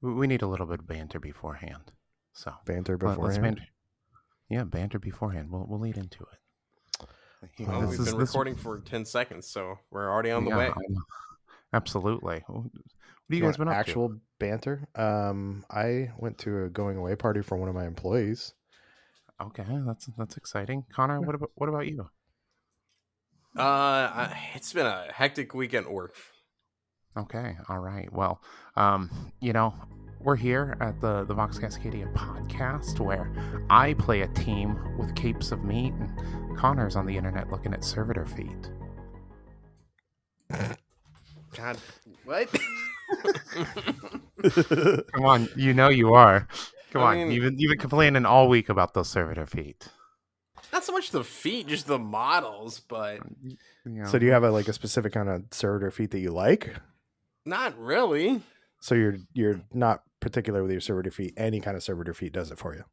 We need a little bit of banter beforehand. So Banter let's beforehand? banter. Yeah, banter beforehand. We'll lead into it. Well, This we've is been this. recording for 10 seconds, so we're already on the Yeah, way. I know. Absolutely. What have you You guys want been up to? actual banter? I went to a going away party for one of my employees. Okay, that's exciting. Connor, what about you? It's been a hectic weekend at work. Okay, all right. Well, you know, we're here at the Vox Cascadia podcast where I play a team with capes of meat, and Connor's on the internet looking at servitor feet. God, what? Come on, you are. Come I on, mean, you've been complaining all week about those servitor feet. not so much the feet, just the models, but You know, So do you have a specific kind of servitor feet that you like? not really. So you're not particular with your servitor feet. Any kind of servitor feet does it for you.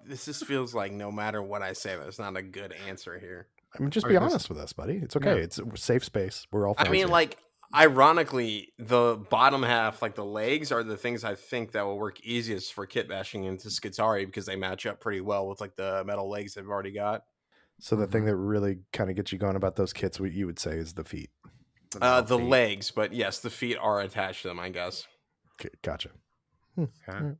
This just feels like no matter what I say, there's not a good answer here. I mean, just All be right, this- honest with us, buddy. It's okay. Yeah. It's a safe space. We're all I friends mean, here. like, ironically, the bottom half, like the legs, are the things I think that will work easiest for kit bashing into Skitari because they match up pretty well with like the metal legs they've already got. So the thing that really kind of gets you going about those kits, what you would say, is the feet. metal The feet. legs, but yes, the feet are attached to them, I guess. Okay, gotcha. Okay.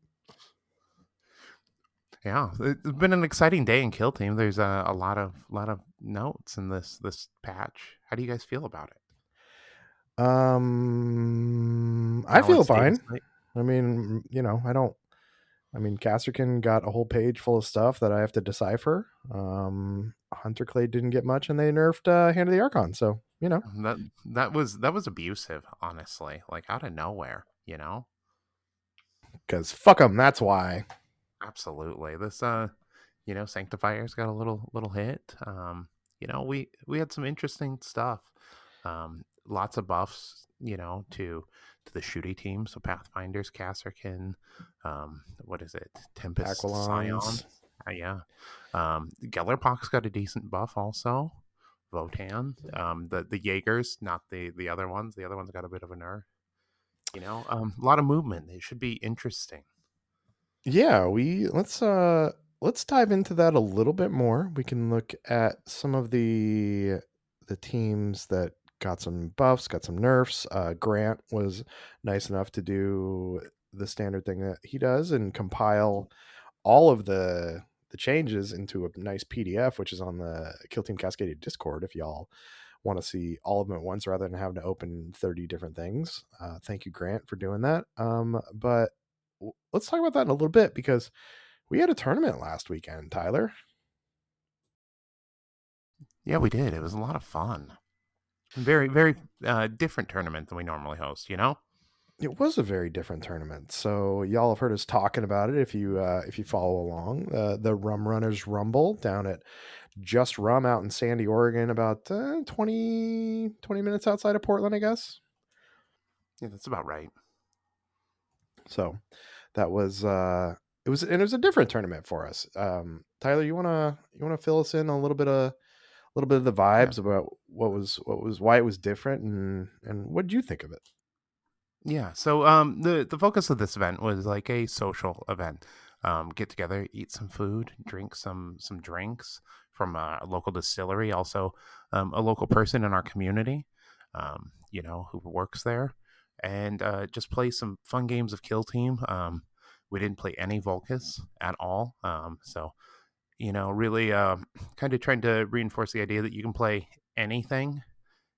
Yeah, it's been an exciting day in Kill Team. There's a lot of notes in this patch. How do you guys feel about it? I feel Balance fine. Dataslate? I mean, I mean, Casterkin got a whole page full of stuff that I have to decipher. Hunter Clay didn't get much, and they nerfed Hand of the Archon. So, That was abusive, honestly. Like out of nowhere, because fuck them. That's why. Absolutely. This Sanctifier's got a little hit. We had some interesting stuff. Lots of buffs, to the shooty team. So Pathfinders, Casterkin, what is it? Tempest Aquilons. Scions. Yeah. Gellerpox got a decent buff also. Votan. The Jaegers, not the other ones. The other ones got a bit of a nerf. A lot of movement. It should be interesting. Yeah, let's dive into that a little bit more. We can look at some of the teams that got some buffs, got some nerfs. Grant was nice enough to do the standard thing that he does and compile all of the changes into a nice PDF, which is on the Kill Team Cascadia Discord. If y'all want to see all of them at once rather than having to open 30 different things, thank you, Grant, for doing that. But let's talk about that in a little bit because we had a tournament last weekend, Tyler. Yeah, we did. It was a lot of fun. Very, very different tournament than we normally host, It was a very different tournament. So y'all have heard us talking about it if you follow along. The Rum Runners Rumble down at Just Rum out in Sandy, Oregon, about 20 minutes outside of Portland, I guess. Yeah, that's about right. So that was it was a different tournament for us. Tyler, you wanna fill us in a little bit of the vibes about what was why it was different and what did you think of it? Yeah. So the focus of this event was like a social event. Get together, eat some food, drink some drinks from a local distillery, also a local person in our community, who works there, and just play some fun games of Kill Team. We didn't play any Volcus at all. So really kind of trying to reinforce the idea that you can play anything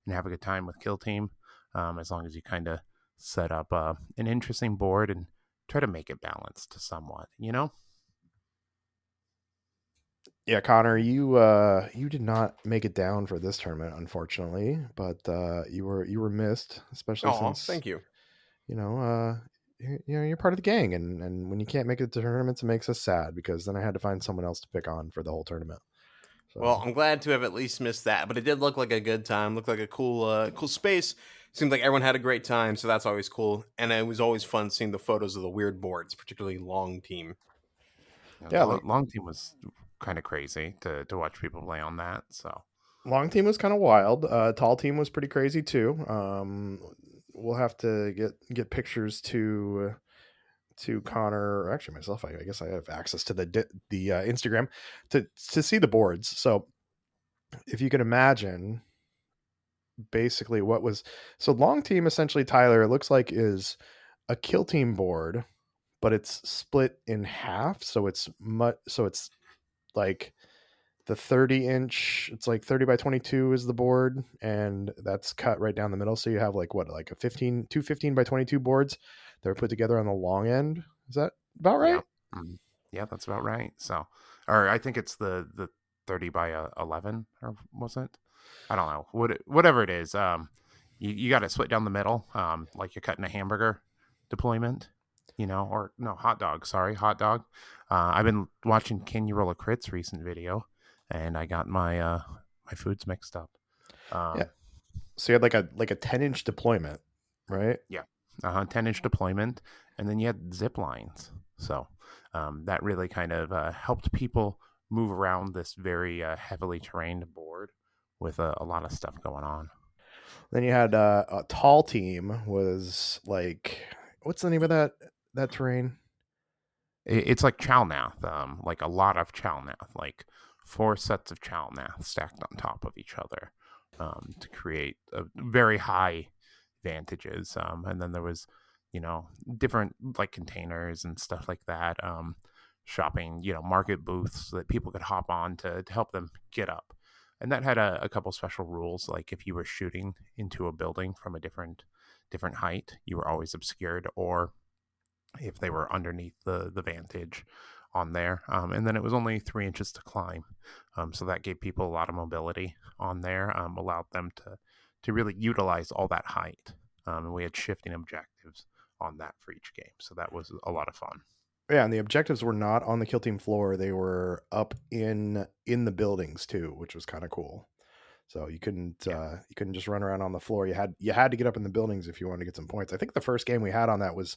and have a good time with Kill Team, as long as you kind of set up an interesting board and try to make it balanced somewhat, Yeah, Connor, you did not make it down for this tournament, unfortunately, but you were missed, especially since Thank you. You're part of the gang, and when you can't make it to tournaments, it makes us sad because then I had to find someone else to pick on for the whole tournament. So. Well, I'm glad to have at least missed that, but it did look like a good time. Looked like a cool space. Seemed like everyone had a great time, so that's always cool. And it was always fun seeing the photos of the weird boards, particularly Long Team. Yeah, Long Team was kind of crazy to watch people play on that. So Long Team was kind of wild. Tall Team was pretty crazy too. we'll have to get pictures to Connor, or actually myself. I guess I have access to the Instagram to see the boards. So if you can imagine, basically what was so long team essentially, Tyler, it looks like is a kill team board, but it's split in half. So it's like the 30-inch, it's like 30 by 22 is the board, and that's cut right down the middle. So you have like what, like two 15 by 22 boards that are put together on the long end. Is that about Yeah. right? Mm, yeah, that's about right. So, or I think it's the 30 by 11, or was it? I don't know. Whatever it is, you got to split down the middle, like you're cutting a hamburger deployment, or no, hot dog. Sorry, hot dog. I've been watching Can You Roll a Crit's recent video, and I got my foods mixed up. Yeah. Um, So you had like a 10-inch deployment, right? yeah, 10-inch deployment, and then you had zip lines. So that really kind of helped people move around this very heavily terrained board with a lot of stuff going on. Then you had a tall team was like, what's the name of that terrain? It's like Chalnath, like a lot of Chalnath, like 4 sets of Chalnath stacked on top of each other to create a very high vantages. And then there was, different like containers and stuff like that. Shopping, market booths that people could hop on to help them get up. And that had a couple special rules, like if you were shooting into a building from a different height, you were always obscured, or if they were underneath the vantage on there. And then it was only 3 inches to climb. So that gave people a lot of mobility on there, allowed them to really utilize all that height. And we had shifting objectives on that for each game. So that was a lot of fun. Yeah, and the objectives were not on the kill team floor; they were up in the buildings too, which was kind of cool. So Yeah. you couldn't just run around on the floor. You had to get up in the buildings if you wanted to get some points. I think the first game we had on that was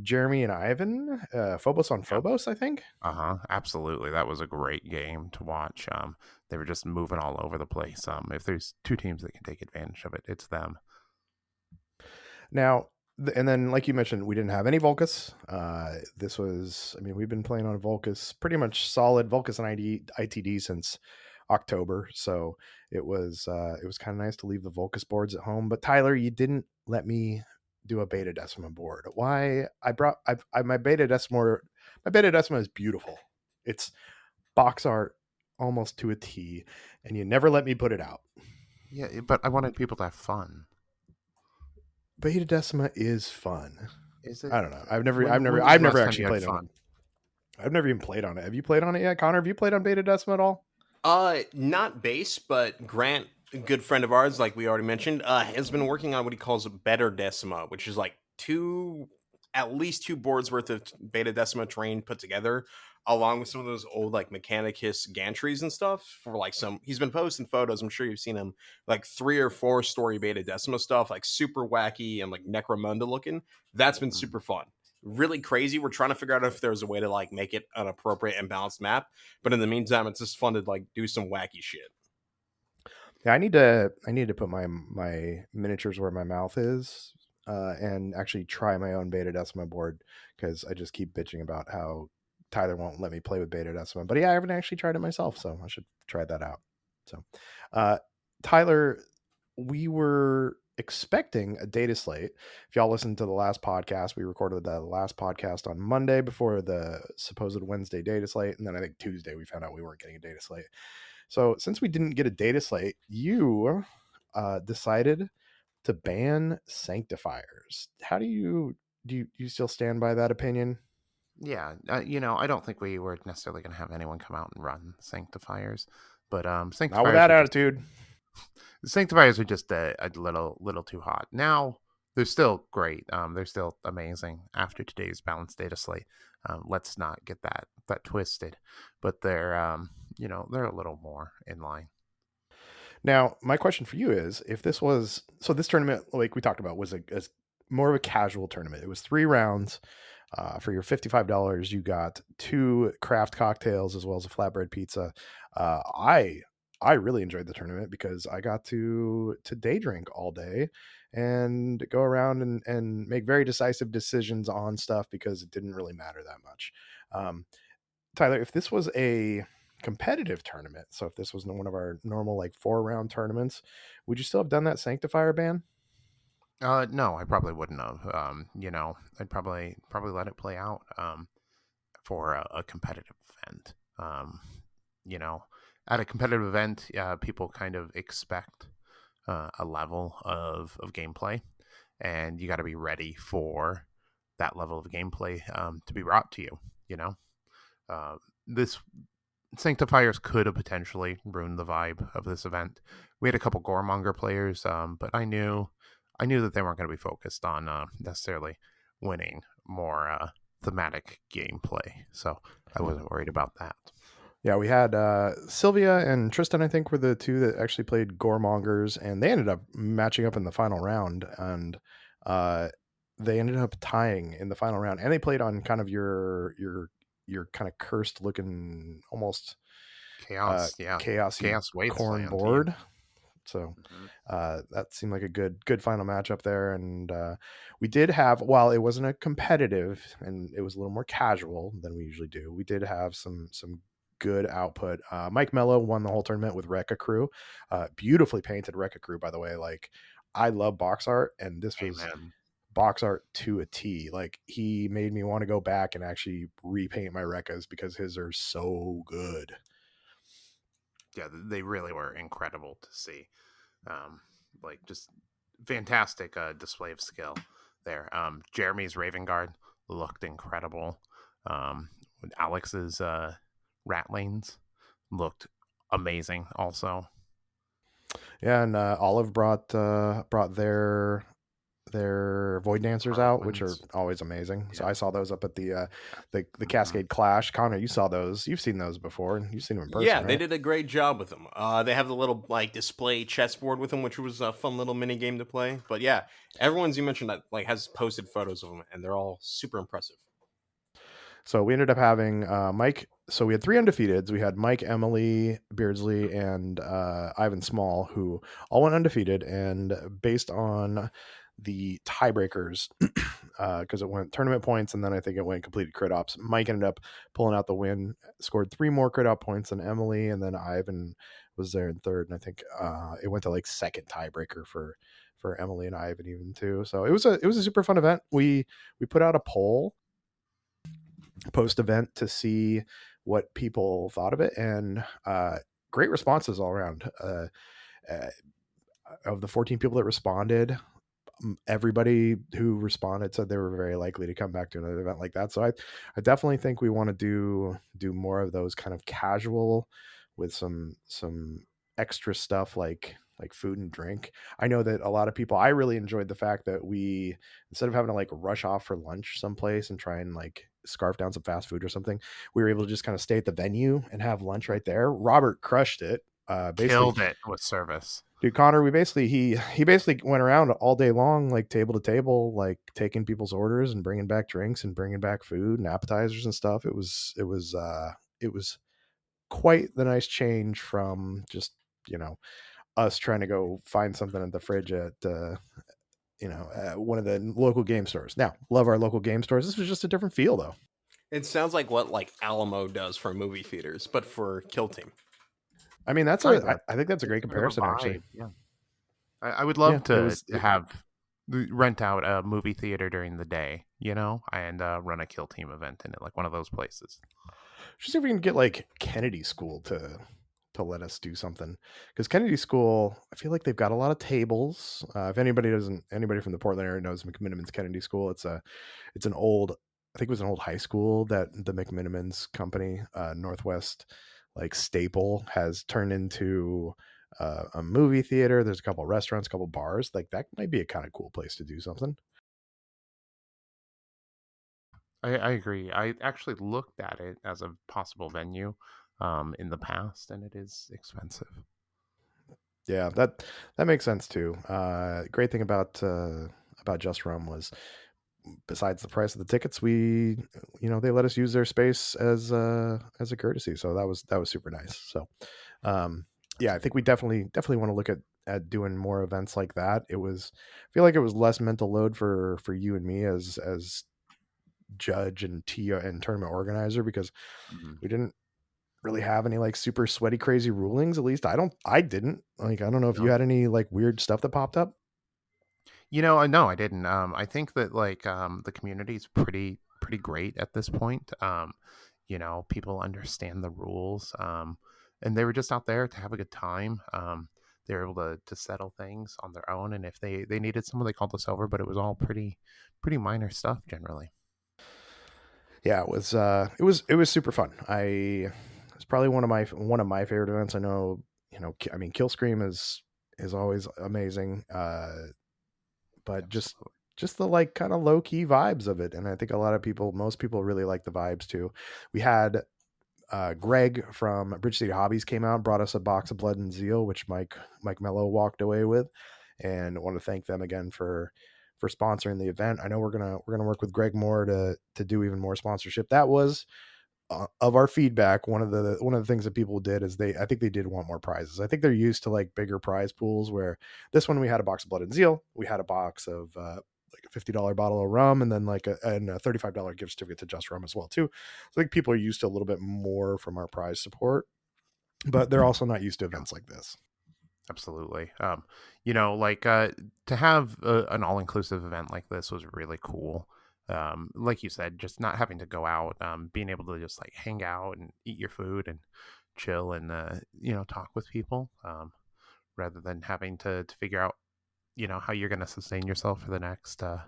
Jeremy and Ivan, Phobos on Yeah. Phobos, I think. Absolutely. That was a great game to watch. They were just moving all over the place. If there's two teams that can take advantage of it, it's them. Now, and then, like you mentioned, we didn't have any Volcus. This was, I mean, we've been playing on Volcus, pretty much solid Volcus and ITD since October. So it was kind of nice to leave the Volcus boards at home. But Tyler, you didn't let me do a Beta Decima board. Why? My Beta Decima is beautiful. It's box art almost to a T, and you never let me put it out. Yeah, but I wanted people to have fun. Beta Decima is fun. Is it? I don't know. When was I've the never last time you actually had played on it. fun? I've never even played on it. Have you played on it yet, Connor? Have you played on Beta Decima at all? Not base, but Grant, a good friend of ours, like we already mentioned, has been working on what he calls Better Decima, which is like at least two boards worth of Beta Decima terrain put together, along with some of those old like Mechanicus gantries and stuff. For like he's been posting photos. I'm sure you've seen him, like 3 or 4 story Beta Decima stuff, like super wacky and like Necromunda looking. That's been Mm. super fun. Really crazy. We're trying to figure out if there's a way to like make it an appropriate and balanced map. But in the meantime, it's just fun to like do some wacky shit. Yeah, I need to put my miniatures where my mouth is, and actually try my own Beta Decima board, because I just keep bitching about how Tyler won't let me play with Beta Decima. But yeah, I haven't actually tried it myself, so I should try that out. So, uh, Tyler, we were expecting a data slate. If y'all listened to the last podcast, we recorded the last podcast on Monday before the supposed Wednesday data slate, and then I think Tuesday we found out we weren't getting a data slate. So since we didn't get a data slate, you decided to ban sanctifiers. How do you still stand by that opinion? Yeah, I don't think we were necessarily going to have anyone come out and run sanctifiers, but Not with that attitude. sanctifiers are just a little too hot. Now they're still great. They're still amazing after today's balanced data slate. Let's not get that twisted, but they're a little more in line. Now, my question for you is, if this was, so this tournament, like we talked about, was a more of a casual tournament. It was 3 rounds. For your $55, you got 2 craft cocktails as well as a flatbread pizza. I really enjoyed the tournament because I got to day drink all day, and go around and make very decisive decisions on stuff because it didn't really matter that much. Um, Tyler, if this was a competitive tournament, so if this was one of our normal like 4 round tournaments, would you still have done that sanctifier ban? No, I probably wouldn't have. I'd probably let it play out for a competitive event. You know, at a competitive event, people kind of expect a level of gameplay, and you got to be ready for that level of gameplay to be brought to you. You know, this Sanctifiers could have potentially ruined the vibe of this event. We had a couple Goremonger players, but I knew that they weren't going to be focused on necessarily winning more thematic gameplay, so I wasn't worried about that. Yeah, we had Sylvia and Tristan, I think, were the two that actually played Goremongers, and they ended up matching up in the final round, and uh, they ended up tying in the final round, and they played on kind of your kind of cursed looking, almost Chaos, yeah, chaosy Chaos corn Wasteland, yeah. board. So Hmm. that seemed like a good final matchup there, and we did have, while it wasn't a competitive and it was a little more casual than we usually do, we did have some good output. Mike Mello won the whole tournament with Rekka Crew, beautifully painted Rekka Crew, by the way. Like, I love box art, and this was Amen. box art to a T. Like, he made me want to go back and actually repaint my Rekkas because his are so good. Yeah, they really were incredible to see. Um, like just fantastic display of skill there. Jeremy's Raven Guard looked incredible. Um, Alex's Ratlings looked amazing also. Yeah, and Olive brought their void dancers out, which are Harlequins. always amazing. So Yeah. I saw those up at the Hmm. Cascade Clash. Connor, you saw those. You've seen those before, and you've seen them in person, Yeah, they right? did a great job with them. They have the little like display chessboard with them, which was a fun little mini game to play. But yeah, everyone's you mentioned that like has posted photos of them, and they're all super impressive. So we ended up having Mike. So we had 3 undefeateds. We had Mike, Emily Beardsley, and Ivan Small, who all went undefeated. And based on the tiebreakers, because it went tournament points, and then I think it went completed crit ops, Mike ended up pulling out the win, scored 3 more crit op points than Emily, and then Ivan was there in third. And I think it went to like second tiebreaker for Emily and Ivan even too. So it was a super fun event. We put out a poll post event to see what people thought of it, and great responses all around. Uh, of the 14 people that responded, everybody who responded said they were very likely to come back to another event like that. So I definitely think we want to do more of those kind of casual with some extra stuff like food and drink. I know that a lot of people, I really enjoyed the fact that we, instead of having to like rush off for lunch someplace and try and like scarf down some fast food or something, we were able to just kind of stay at the venue and have lunch right there. Robert crushed it. Basically, Killed it with service. dude, Connor, we basically he basically went around all day long, like table to table, like taking people's orders and bringing back drinks and bringing back food and appetizers and stuff. It was quite the nice change from just, you know, us trying to go find something in the fridge at one of the local game stores. Now, love our local game stores. This was just a different feel though. It sounds like what like Alamo does for movie theaters, but for Kill Team. I mean, Kind of. I think that's a It's great kind of a comparison actually. vibe. Yeah. I would Yeah, love it to was have rent out a movie theater during the day, and run a kill team event in it, like one of those places. just see if we can get like Kennedy School to let us do something, because Kennedy School, I feel like they've got a lot of tables. If anybody from the Portland area knows McMiniman's Kennedy School, it's an old, I think it was an old high school that the McMiniman's company, Northwest, like staple, has turned into a movie theater. There's a couple restaurants, a couple bars. Like, that might be a kind of cool place to do something. I agree. I actually looked at it as a possible venue in the past, and it is expensive. Yeah, that makes sense too. Great thing about Just Rum was, besides the price of the tickets, they let us use their space as a courtesy. So that was super nice. So, yeah, I think we definitely want to look at at doing more events like that. I feel like it was less mental load for you and me as judge and and tournament organizer, because Mhm. we didn't really have any like super sweaty crazy rulings. At least I didn't. Like, I don't know if you No. had any like weird stuff that popped up. No, I didn't. I think that like the community's pretty great at this point. People understand the rules, and they were just out there to have a good time. They were able to settle things on their own, and if they needed someone, they called us over. But it was all pretty minor stuff generally. Yeah, it was super fun. It's probably one of my favorite events. I know, I mean, Kill Scream is always amazing. But Absolutely. just the like kind of low key vibes of it, and I think most people really like the vibes too. We had Greg from Bridge City Hobbies came out and brought us a box of Blood and Zeal, which Mike Mello walked away with, and I want to thank them again for sponsoring the event. I know we're gonna work with Greg more to do even more sponsorship. That was of our feedback. One of the things that people did is I think they did want more prizes. I think they're used to like bigger prize pools, where this one we had a box of Blood and Zeal, we had a box of like a $50 bottle of rum, and then like a $35 gift certificate to Just Rum as well too. So I think people are used to a little bit more from our prize support, but they're also not used to Yeah, events like this. absolutely. Like to have an all inclusive event like this was really cool. Like you said, just not having to go out, being able to just like hang out and eat your food and chill and talk with people, rather than having to figure out how you're going to sustain yourself for the next 4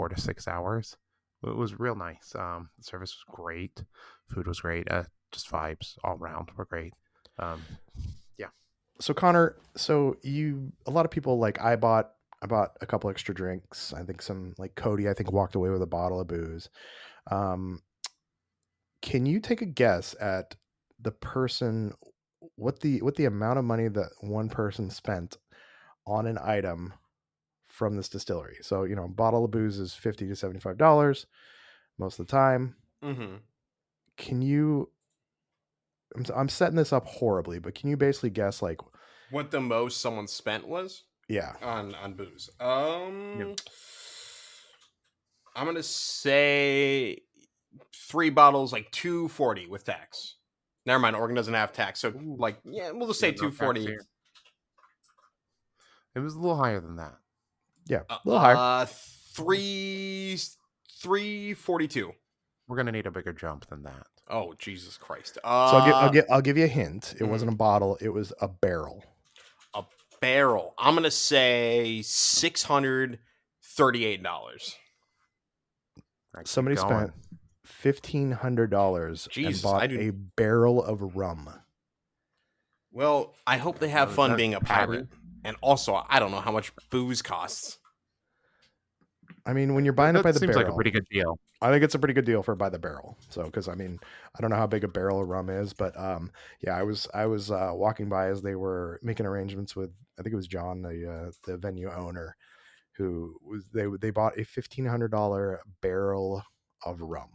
to 6 hours. It was real nice. The service was great, food was great, just vibes all around were great. um yeah. So Connor, a lot of people, like, I bought a couple extra drinks. I think some, like, Cody, I think, walked away with a bottle of booze. Um, can you take a guess at the person what the amount of money that one person spent on an item from this distillery? So, a bottle of booze is $50 to $75 most of the time. Mm-hmm. Can you I'm setting this up horribly, but can you basically guess, like, What the most someone spent was yeah. on booze? Yeah. I'm gonna say 3 bottles, like 240 with tax. Never mind, Oregon doesn't have tax, so Ooh, like yeah, we'll just say yeah, no tax 240. here. It was a little higher than that. Yeah, Uh, a little higher. uh 342. We're gonna need a bigger jump than that. Oh Jesus Christ! So I'll give you a hint. It Mhm. wasn't a bottle, it was a barrel. A barrel. I'm gonna say $638. Right, keep Somebody spent going. $1,500 and Jesus, bought I do. a barrel of rum. Well, I hope they have Was fun that being a pirate, Patty? and also I don't know how much booze costs. I mean, when you're buying it by That the seems like a barrel, pretty good deal. I think it's a pretty good deal for by the barrel. So, because I mean, I don't know how big a barrel of rum is, but yeah, I was walking by as they were making arrangements with, I think it was John, the venue owner, who was they bought a $1,500 barrel of rum.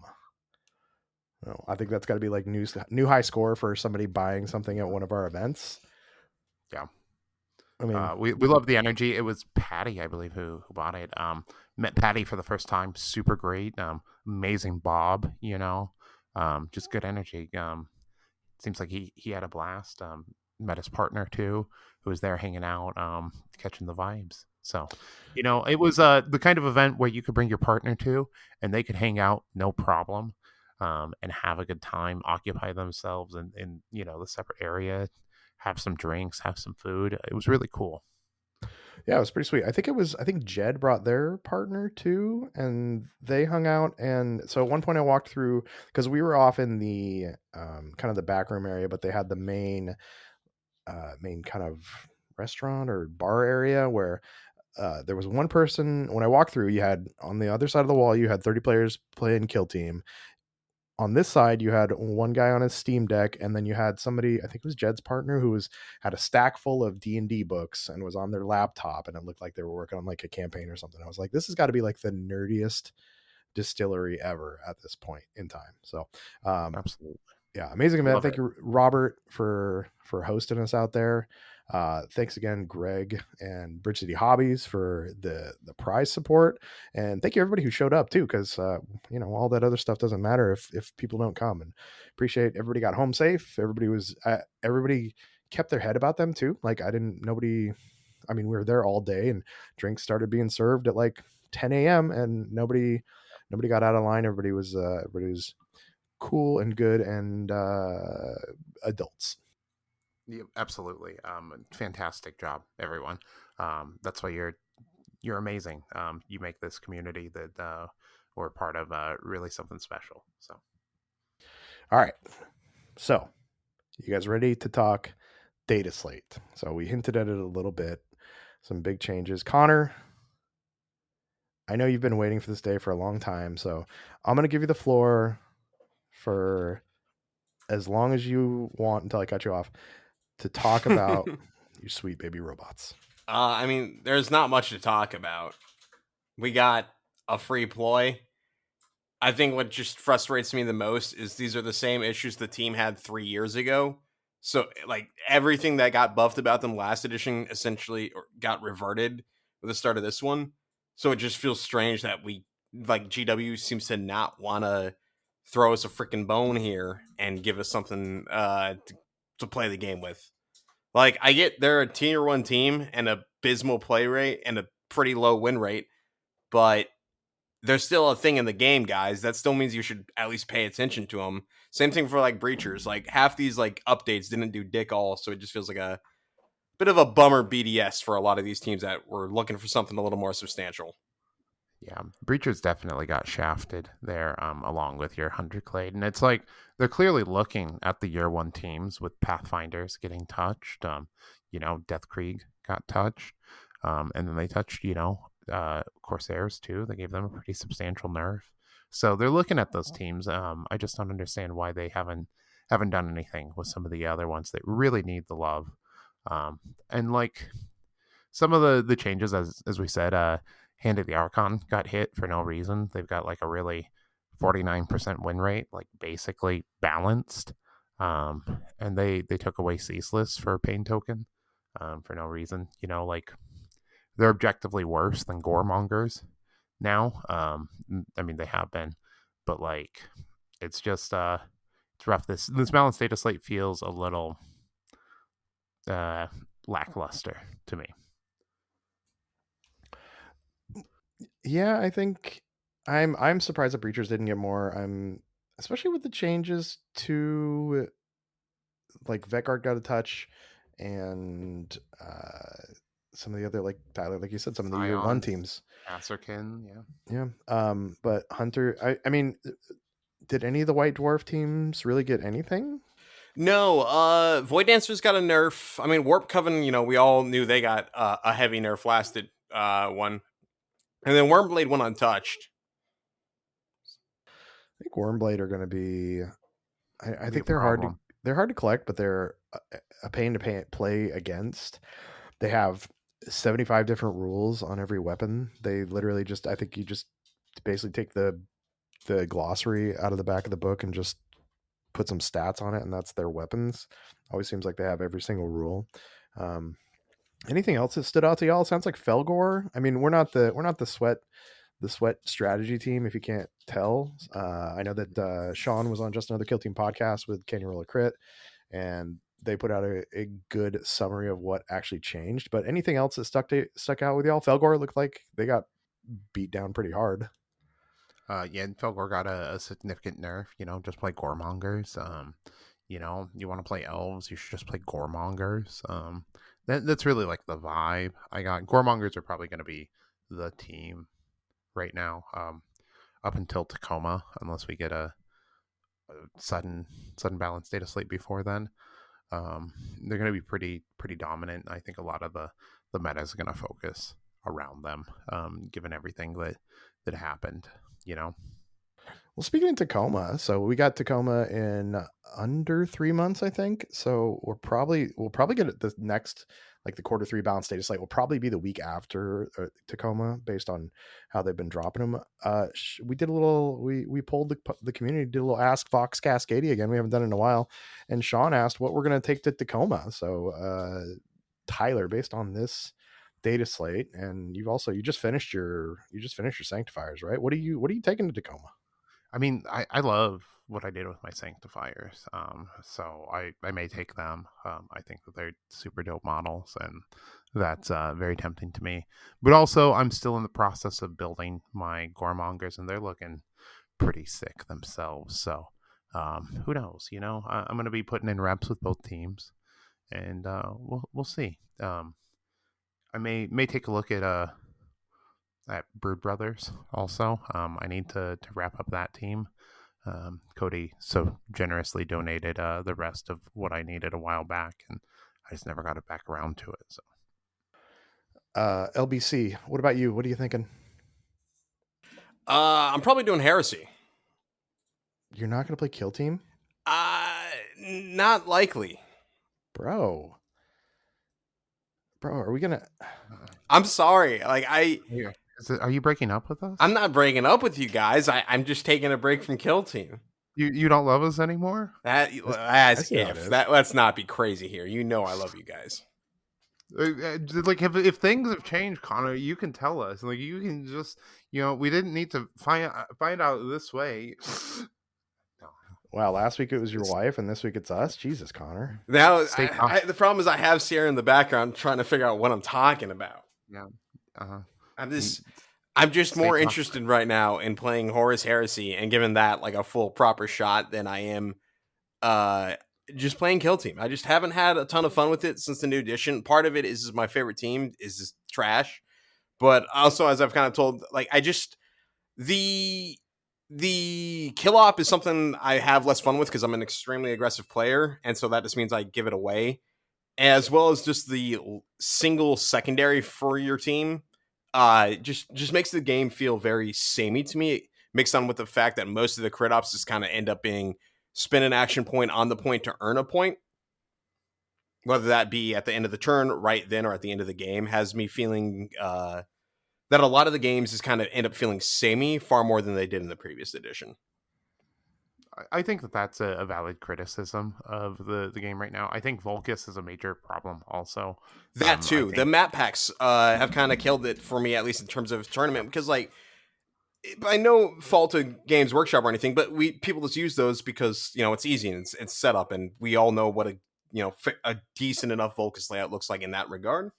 Well, I think that's got to be like new high score for somebody buying something at one of our events. Yeah. I mean, We love the energy. It was Patty, I believe, who bought it. Met Patty for the first time. Super great. Amazing Bob. Just good energy. Seems like he had a blast. Met his partner too, who was there hanging out, catching the vibes. So, it was the kind of event where you could bring your partner to, and they could hang out, no problem, and have a good time, occupy themselves in the separate area, have some drinks, have some food. It was really cool. yeah, it was pretty sweet. I think Jed brought their partner too, and they hung out. And so at one point I walked through, because we were off in the kind of the back room area, but they had the main kind of restaurant or bar area where there was one person. When I walked through, you had on the other side of the wall, you had 30 players playing Kill Team. On this side, you had one guy on his Steam Deck, and then you had somebody, I think it was Jed's partner, who had a stack full of D&D books and was on their laptop, and it looked like they were working on like a campaign or something. I was like, this has got to be like the nerdiest distillery ever at this point in time. So, um, Absolutely. yeah, amazing event. Love Thank it. you, Robert, for hosting us out there. Thanks again, Greg and Bridge City Hobbies, for the prize support, and thank you everybody who showed up too, because all that other stuff doesn't matter if people don't come. And appreciate everybody got home safe. Everybody kept their head about them too. Like I didn't nobody. I mean, we were there all day, and drinks started being served at like 10 a.m. and nobody got out of line. Everybody was cool and good and adults. Yeah, absolutely. Fantastic job, everyone. That's why you're amazing. You make this community that we're part of really something special. So, All right. So, you guys ready to talk data slate? So, we hinted at it a little bit. Some big changes. Connor, I know you've been waiting for this day for a long time, so I'm going to give you the floor for as long as you want until I cut you off to talk about your sweet baby robots. I mean, there's not much to talk about. We got a free ploy. I think what just frustrates me the most is these are the same issues the team had 3 years ago. So, like, everything that got buffed about them last edition essentially got reverted with the start of this one. So it just feels strange that GW seems to not want to throw us a freaking bone here and give us something to play the game with. Like, I get they're a tier 1 team and a abysmal play rate and a pretty low win rate, but they're still a thing in the game, guys. That still means you should at least pay attention to them. Same thing for like breachers. Like half these like updates didn't do dick all, so it just feels like a bit of a bummer BDS for a lot of these teams that were looking for something a little more substantial. yeah, Breachers definitely got shafted there, along with your 100 Clade. And it's like they're clearly looking at the year 1 teams with Pathfinders getting touched. Death Krieg got touched. And then they touched, Corsairs too. They gave them a pretty substantial nerf. So they're looking at those teams. I just don't understand why they haven't done anything with some of the other ones that really need the love. And like some of the changes, as we said, Hand of the Archon got hit for no reason. They've got like a really 49% win rate, like basically balanced. And they took away Ceaseless for a pain token, for no reason. Like they're objectively worse than Goremongers now. I mean, they have been, but like it's just it's rough. This Balance Dataslate feels a little lackluster to me. Yeah, I think I'm surprised that breachers didn't get more. Especially with the changes to like Vetguard got a touch, and some of the other, like Tyler, like you said, some of the year 1 teams. Acerkin, yeah. Yeah. But Hunter, I mean, did any of the White Dwarf teams really get anything? No, Void Dancers got a nerf. I mean, Warp Coven, we all knew they got a heavy nerf last one. And then Wormblade went untouched. I think Wormblade are going to be. I think they're hard to collect, but they're a pain to play against. They have 75 different rules on every weapon. They literally I think you just basically take the glossary out of the back of the book and just put some stats on it, and that's their weapons. Always seems like they have every single rule. Anything else that stood out to y'all? It sounds like Felgor. I mean, we're not the sweat strategy team, if you can't tell. I know that Sean was on Just Another Kill Team podcast with Can You Roll a Crit, and they put out a good summary of what actually changed. But anything else that stuck out with y'all? Felgor looked like they got beat down pretty hard. Yeah, Felgor got a significant nerf. Just play Goremongers. You want to play elves, you should just play Goremongers. That's really like the vibe I got. Goremongers are probably going to be the team right now, up until Tacoma, unless we get a sudden Balance Dataslate before then. They're going to be pretty dominant. I think a lot of the meta is going to focus around them, given everything that happened. Well, speaking of Tacoma, so we got Tacoma in under 3 months, I think. So we'll probably get it the next, like the quarter 3 Balance Dataslate will probably be the week after Tacoma, based on how they've been dropping them. We did a little, we polled the community, did a little Ask Vox Cascadia again. We haven't done it in a while, and Sean asked what we're going to take to Tacoma. So Tyler, based on this data slate, and you just finished your sanctifiers, right? What are you taking to Tacoma? I mean, I love what I did with my sanctifiers. So I may take them. I think that they're super dope models, and that's very tempting to me. But also, I'm still in the process of building my goremongers, and they're looking pretty sick themselves. So who knows? I'm going to be putting in reps with both teams, and we'll see. I may take a look at Brood Brothers also. I need to wrap up that team. Cody so generously donated the rest of what I needed a while back, and I just never got it back around to it. So, LBC, what about you? What are you thinking? I'm probably doing Heresy. You're not going to play Kill Team? Not likely. Bro, are we going to... I'm sorry. Like, are you breaking up with us? I'm not breaking up with you guys. I'm just taking a break from Kill Team. You don't love us anymore? That's if. Let's not be crazy here. You know I love you guys. Like if things have changed, Connor, you can tell us. Like you can just we didn't need to find out this way. No. Wow, last week it was your wife, and this week it's us. Jesus, Connor. Now the problem is I have Sierra in the background trying to figure out what I'm talking about. Yeah. I'm just more interested right now in playing Horus Heresy and giving that like a full proper shot than I am just playing Kill Team. I just haven't had a ton of fun with it since the new edition. Part of it is my favorite team is just trash, but also, as I've kind of told, like the kill op is something I have less fun with because I'm an extremely aggressive player, and so that just means I give it away, as well as just the single secondary for your team. Just makes the game feel very samey to me, mixed on with the fact that most of the crit ops just kind of end up being spin an action point on the point to earn a point, whether that be at the end of the turn, right then, or at the end of the game, has me feeling that a lot of the games just kind of end up feeling samey far more than they did in the previous edition. I think that that's a valid criticism of the game right now. I think Volcus is a major problem also. That too. The map packs have kind of killed it for me, at least in terms of tournament, because like, by no fault of Games Workshop or anything, but people just use those because it's easy and it's set up, and we all know what a decent enough Volcus layout looks like in that regard.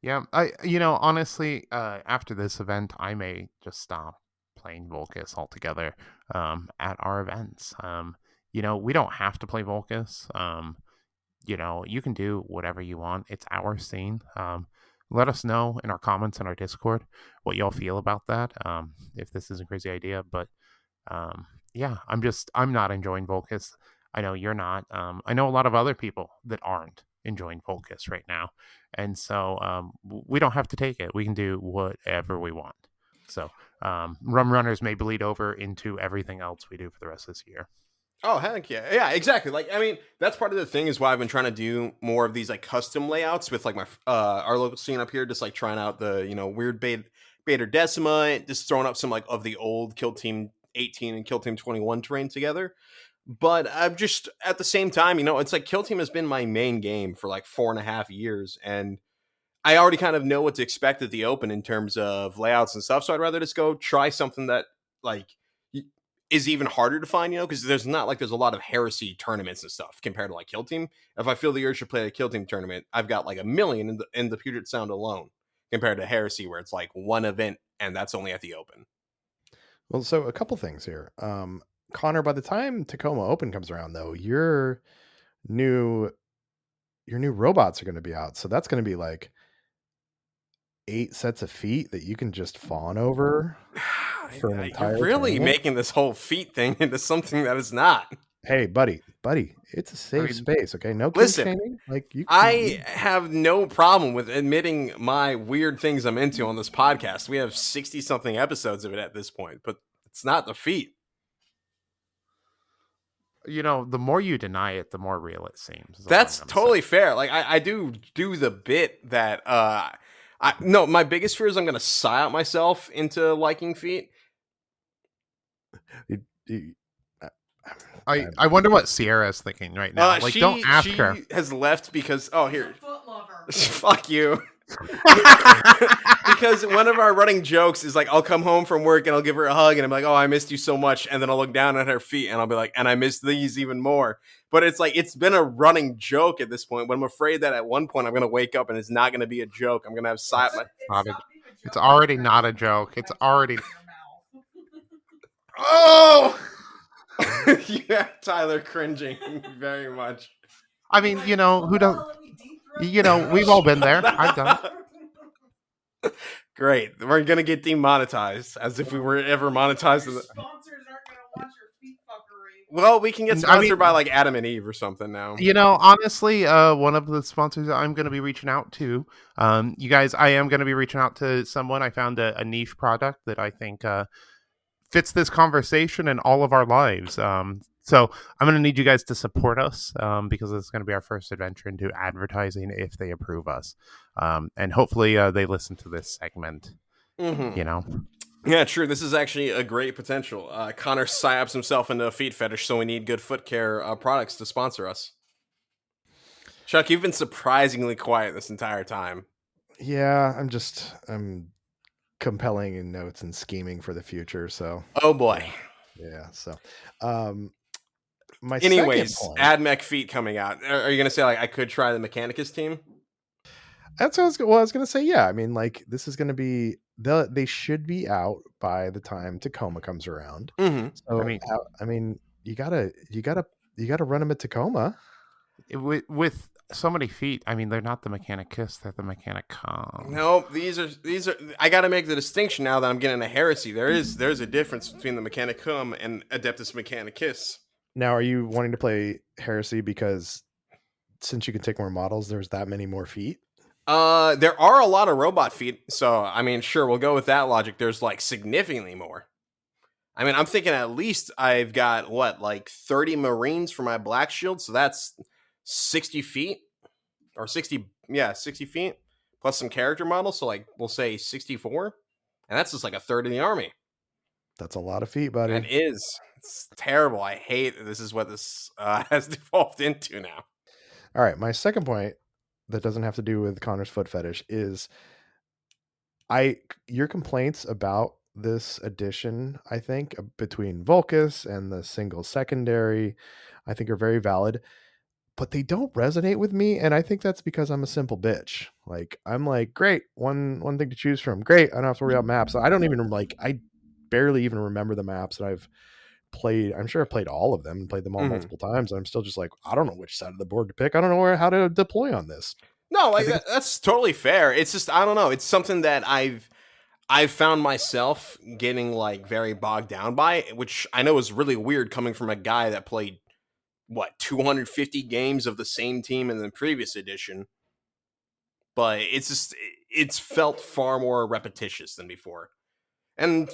Yeah, honestly, after this event, I may just stop playing Volcus altogether at our events. We don't have to play Volcus. You can do whatever you want. It's our scene. Let us know in our comments in our Discord what y'all feel about that. If this is a crazy idea, but yeah, I'm not enjoying Volcus. I know you're not. I know a lot of other people that aren't enjoying Volcus right now, and so we don't have to take it. We can do whatever we want. So Rum Runners may bleed over into everything else we do for the rest of this year. Oh, heck yeah. Yeah, exactly. Like, I mean, that's part of the thing is why I've been trying to do more of these like custom layouts with like my our local scene up here, just like trying out the weird Beta Decima, just throwing up some like of the old Kill Team 18 and Kill Team 21 terrain together. But I'm just at the same time, it's like Kill Team has been my main game for like 4.5 years, and I already kind of know what to expect at the open in terms of layouts and stuff. So I'd rather just go try something that like is even harder to find, because there's a lot of Heresy tournaments and stuff compared to like Kill Team. If I feel the urge to play a Kill Team tournament, I've got like 1 million in the Puget Sound alone compared to Heresy, where it's like one event and that's only at the open. Well, so a couple things here. Connor, by the time Tacoma Open comes around, though, your new robots are going to be out. So that's going to be like 8 sets of feet that you can just fawn over for an entire You're really tournament. making this whole feet thing into something that is not. Hey, buddy, it's a safe space, okay? No listen, shaming. Like I have no problem with admitting my weird things I'm into on this podcast. We have 60-something episodes of it at this point, but it's not the feet. The more you deny it, the more real it seems. That's totally fair. Like I do the bit that my biggest fear is I'm going to sigh out myself into liking feet. I wonder what Sierra is thinking right now. Like, don't ask her. She has left because here. Fuck you. Because one of our running jokes is like, I'll come home from work and I'll give her a hug and I'm like, oh, I missed you so much. And then I'll look down at her feet and I'll be like, and I missed these even more. But it's like, it's been a running joke at this point, but I'm afraid that at one point I'm going to wake up and it's not going to be a joke. I'm going to have It's already not a joke. It's already. Oh! Yeah, Tyler cringing very much. I mean, who don't? We've all been there. I've done it. Great. We're going to get demonetized as if we were ever monetized. Sponsors aren't going to watch your feet fuckery. Well, we can get sponsored by like Adam and Eve or something now. Honestly, one of the sponsors I'm going to be reaching out to, you guys, I am going to be reaching out to someone. I found a niche product that I think fits this conversation in all of our lives. So I'm going to need you guys to support us because it's going to be our first adventure into advertising if they approve us. And hopefully they listen to this segment, Yeah, true. This is actually a great potential. Connor psyops himself into a feet fetish, so we need good foot care products to sponsor us. Chuck, you've been surprisingly quiet this entire time. Yeah, I'm compelling in notes and scheming for the future. So, oh boy, yeah. So, anyways, AdMech feet coming out. Are you gonna say like I could try the Mechanicus team? That's what I was gonna say. Yeah, I mean, like this is gonna be they should be out by the time Tacoma comes around. Mm-hmm. So I mean, you gotta run them at Tacoma. With so many feet, I mean, they're not the Mechanicus, they're the Mechanicum. No, these are. I got to make the distinction now that I'm getting a heresy. There's a difference between the Mechanicum and Adeptus Mechanicus. Now, are you wanting to play heresy because since you can take more models, there's that many more feet? There are a lot of robot feet, so I mean, sure, we'll go with that logic. There's like significantly more. I mean, I'm thinking at least I've got like 30 Marines for my Black Shield, so that's 60 feet or 60 feet plus some character models, so like we'll say 64, and that's just like a third of the army. That's a lot of feet, buddy. It is. It's terrible. I hate this is what this has devolved into now. All right, my second point that doesn't have to do with Connor's foot fetish is your complaints about this edition, I think, between Vulcus and the single secondary, I think are very valid, but they don't resonate with me, and I think that's because I'm a simple bitch. Like, I'm like, great, one thing to choose from. Great, I don't have to worry about maps. I don't even I barely even remember the maps that I've played. I'm sure I've played all of them and played them all multiple times, and I'm still just like, I don't know which side of the board to pick. I don't know how to deploy on this. No, like that's totally fair. It's just I don't know. It's something that I've found myself getting like very bogged down by, which I know is really weird coming from a guy that played 250 games of the same team in the previous edition. But it's felt far more repetitious than before. And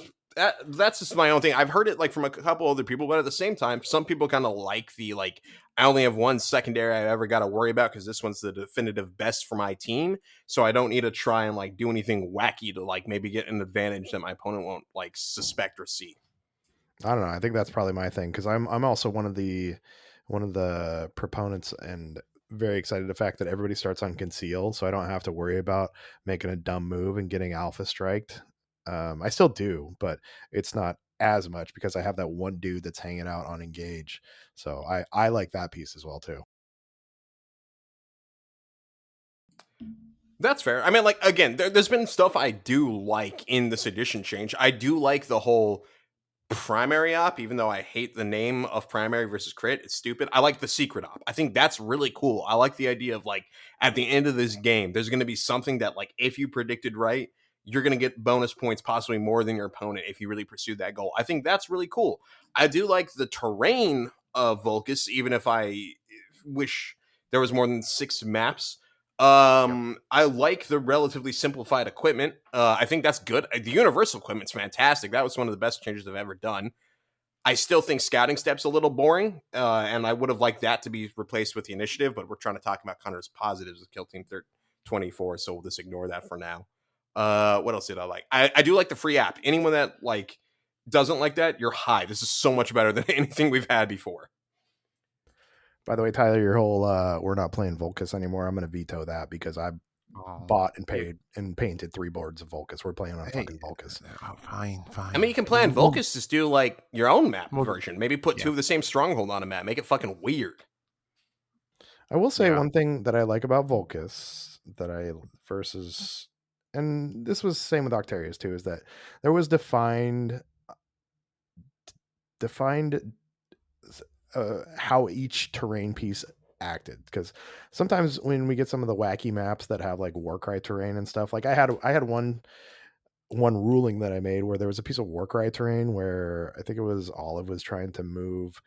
that's just my own thing. I've heard it like from a couple other people, but at the same time, some people kind of like the like I only have one secondary I've ever got to worry about because this one's the definitive best for my team. So I don't need to try and like do anything wacky to like maybe get an advantage that my opponent won't like suspect or see. I don't know. I think that's probably my thing because I'm also one of the proponents and very excited the fact that everybody starts on conceal, so I don't have to worry about making a dumb move and getting alpha striked. I still do, but it's not as much because I have that one dude that's hanging out on engage. So I like that piece as well too. That's fair. I mean, like, again, there's been stuff I do like in this edition change. I do like the whole primary op, even though I hate the name of primary versus crit. It's stupid. I like the secret op. I think that's really cool. I like the idea of like at the end of this game, there's going to be something that like if you predicted right, you're going to get bonus points, possibly more than your opponent if you really pursued that goal. I think that's really cool. I do like the terrain of Vulcus, even if I wish there was more than 6 maps. I like the relatively simplified equipment. I think that's good. The universal equipment's fantastic. That was one of the best changes I've ever done. I still think scouting step's a little boring, and I would have liked that to be replaced with the initiative, but we're trying to talk about Connor's positives with Kill Team 24, so we'll just ignore that for now. What else did I like? I do like the free app. Anyone that like doesn't like that, you're high. This is so much better than anything we've had before. By the way, Tyler, your whole we're not playing Volcus anymore. I'm going to veto that because I Oh, bought and paid and painted 3 boards of Volcus. We're playing on hey, fucking Volcus. fine. I mean, you can play on We'll- Volcus, just do like your own map we'll- version. Maybe put yeah. 2 of the same stronghold on a map. Make it fucking weird. I will say Yeah. one thing that I like about Volcus versus, and this was the same with Octarius too, is that there was defined how each terrain piece acted, because sometimes when we get some of the wacky maps that have like Warcry terrain and stuff, like I had one ruling that I made where there was a piece of Warcry terrain where I think it was Olive was trying to move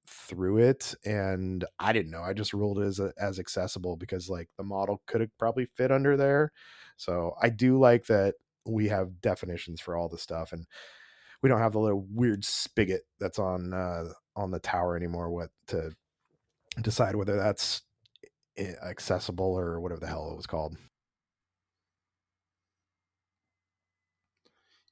through it, and I didn't know. I just ruled it as accessible because like the model could have probably fit under there. So I do like that we have definitions for all the stuff, and we don't have the little weird spigot that's on the tower anymore. What to decide whether that's accessible or whatever the hell it was called.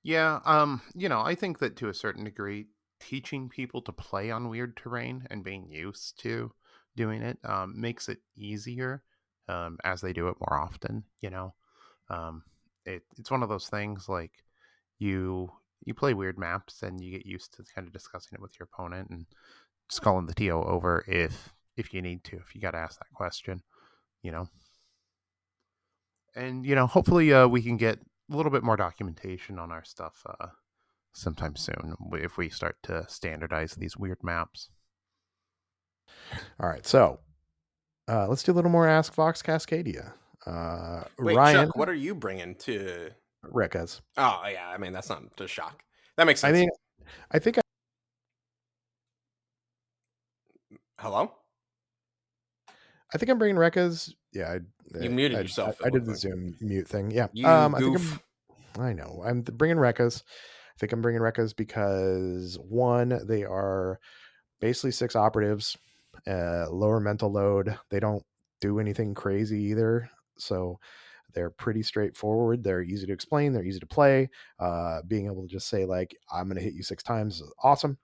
Yeah, I think that to a certain degree, teaching people to play on weird terrain and being used to doing it makes it easier as they do it more often. Um, it's one of those things like you play weird maps and you get used to kind of discussing it with your opponent and just calling the TO over if you need to, if you got to ask that question, you know. And hopefully we can get a little bit more documentation on our stuff sometime soon if we start to standardize these weird maps. All right, so let's do a little more Ask Vox Cascadia. Wait, Ryan, Chuck, what are you bringing to? Rekas. Oh yeah, I mean that's not a shock. That makes sense. I think Hello? I'm bringing Rekas. Yeah, You muted yourself, it I did looked the like. Zoom mute thing. Yeah, You goof. I know. I'm bringing Rekas. I think I'm bringing Rekas because one, they are basically 6 operatives, lower mental load. They don't do anything crazy either, so they're pretty straightforward. They're easy to explain. They're easy to play. Being able to just say like, "I'm going to hit you 6 times," is awesome.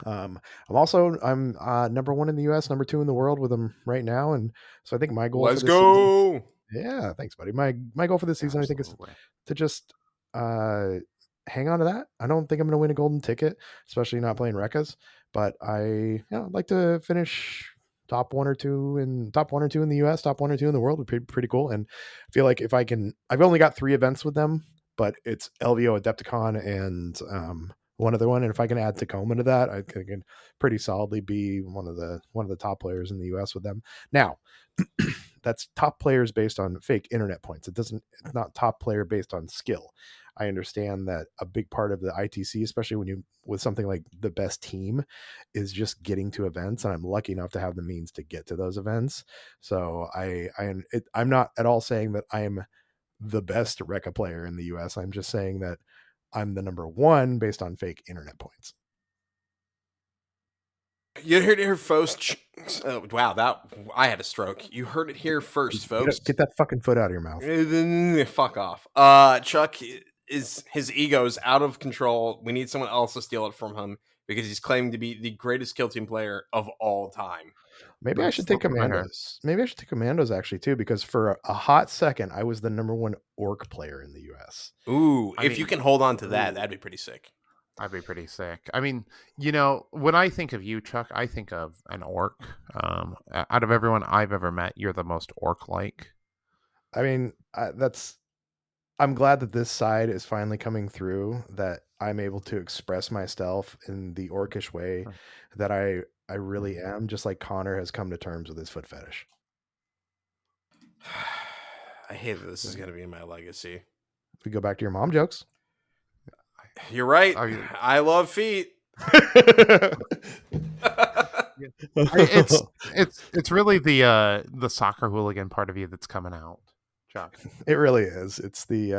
I'm number 1 in the US, number 2 in the world with them right now, and so I think my goal Let's for this season. go. Yeah, thanks, buddy. My goal for this season, I think, is Absolutely. to just hang on to that. I don't think I'm going to win a golden ticket, especially not playing Rekkas, but I'd like to finish top 1 or 2 in the US, top 1 or 2 in the world would be pretty cool. And I feel like if I can, I've only got 3 events with them, but it's LVO, Adepticon, and one other one. And if I can add Tacoma to that, I can pretty solidly be one of the top players in the US with them. Now, that's top players based on fake internet points. It's not top player based on skill. I understand that a big part of the ITC, especially when you with something like the best team, is just getting to events, and I'm lucky enough to have the means to get to those events. So I'm not at all saying that I'm the best Rekka player in the US. I'm just saying that I'm the number 1 based on fake internet points. You heard it here first. Wow, that I had a stroke. You heard it here first, folks. Get that fucking foot out of your mouth. Fuck off. Chuck is his ego's out of control. We need someone else to steal it from him because he's claiming to be the greatest kill team player of all time. Maybe I should take Commandos. Maybe I should take Commandos actually too, because for a hot second I was the number 1 orc player in the US. Ooh, if you can hold on to that, that'd be pretty sick. I'd be pretty sick. I mean, when I think of you, Chuck, I think of an orc. Out of everyone I've ever met, you're the most orc-like. I mean, I'm glad that this side is finally coming through, that I'm able to express myself in the orcish way that I really am, just like Connor has come to terms with his foot fetish. I hate that this is going to be in my legacy. We go back to your mom jokes. You're right. I love feet. It's really the soccer hooligan part of you that's coming out, Chuck. It really is. It's the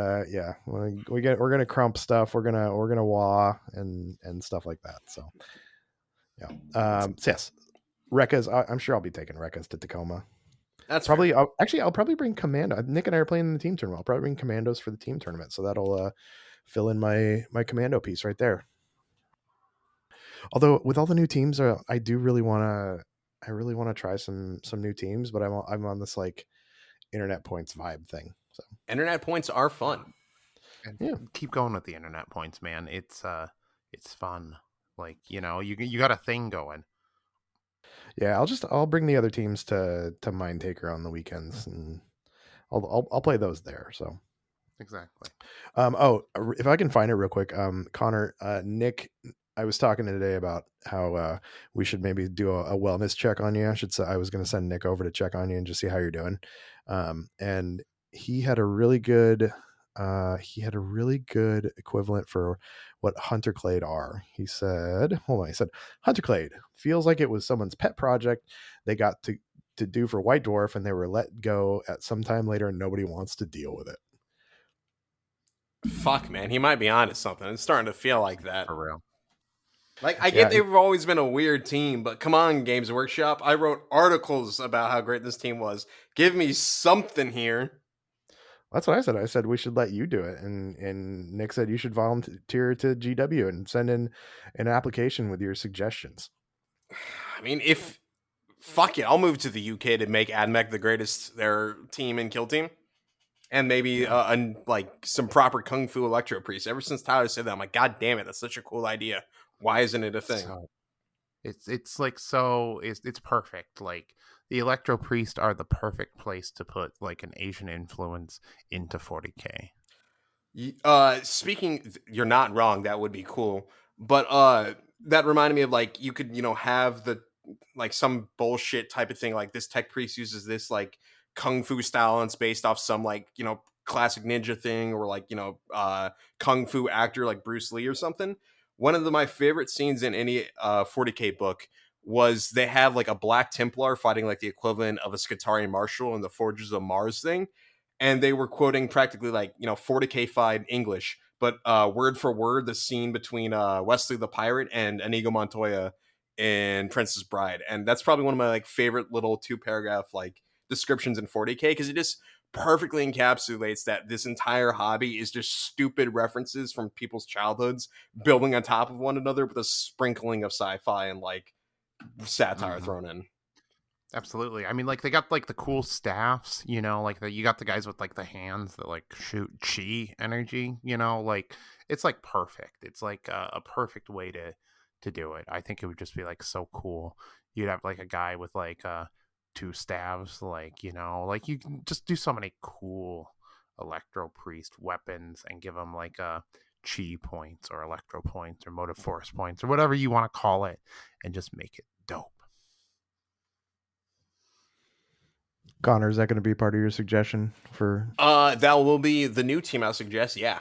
we're gonna crump stuff. We're gonna wah and stuff like that. So yeah. So yes, Rekkas. I'm sure I'll be taking Rekkas to Tacoma. That's probably I'll probably bring Commando. Nick and I are playing in the team tournament. I'll probably bring Commandos for the team tournament. So that'll fill in my Commando piece right there. Although with all the new teams, I do really want to I really want to try some new teams, but I'm on this like internet points vibe thing. So Internet points are fun. And yeah. keep going with the internet points, man. It's fun. Like, you got a thing going. Yeah, I'll bring the other teams to Mind Taker on the weekends, and I'll play those there. So Exactly. if I can find it real quick, Connor, Nick, I was talking today about how we should maybe do a wellness check on you. I was going to send Nick over to check on you and just see how you're doing. And he had a really good equivalent for what Hunter Clade are. He said, Hunter Clade feels like it was someone's pet project they got to do for White Dwarf, and they were let go at some time later, and nobody wants to deal with it. Fuck, man, he might be onto something. It's starting to feel like that. For real. Like, I get they've always been a weird team, but come on, Games Workshop. I wrote articles about how great this team was. Give me something here. That's what I said. I said we should let you do it, and Nick said you should volunteer to GW and send in an application with your suggestions. I mean, fuck it, I'll move to the UK to make AdMech their team and kill team, and maybe like some proper kung fu electro priest. Ever since Tyler said that, I'm like, God damn it, that's such a cool idea. Why isn't it a thing? So, it's perfect. Like, the Electro Priest are the perfect place to put like an Asian influence into 40K. Speaking, you're not wrong. That would be cool. But that reminded me of, like, you could have the like some bullshit type of thing, like this tech priest uses this like kung fu style and it's based off some like classic ninja thing, or like kung fu actor like Bruce Lee or something. One of my favorite scenes in any 40K book was they have like a Black Templar fighting like the equivalent of a Scutari Marshal in the Forges of Mars thing, and they were quoting practically like 40K-fied English, but word for word the scene between Wesley the Pirate and Inigo Montoya in Princess Bride. And that's probably one of my like favorite little 2-paragraph like descriptions in 40K, because it just perfectly encapsulates that this entire hobby is just stupid references from people's childhoods building on top of one another with a sprinkling of sci-fi and like satire thrown in. Absolutely. I mean, like, they got like the cool staffs, like you got the guys with like the hands that like shoot chi energy, like it's like perfect. It's like a perfect way to do it. I think it would just be like so cool. You'd have like a guy with like 2 staves, like, like you can just do so many cool Electro Priest weapons and give them like chi points or electro points or motive force points or whatever you want to call it, and just make it dope. Connor, is that going to be part of your suggestion for? That will be the new team I'll suggest. Yeah.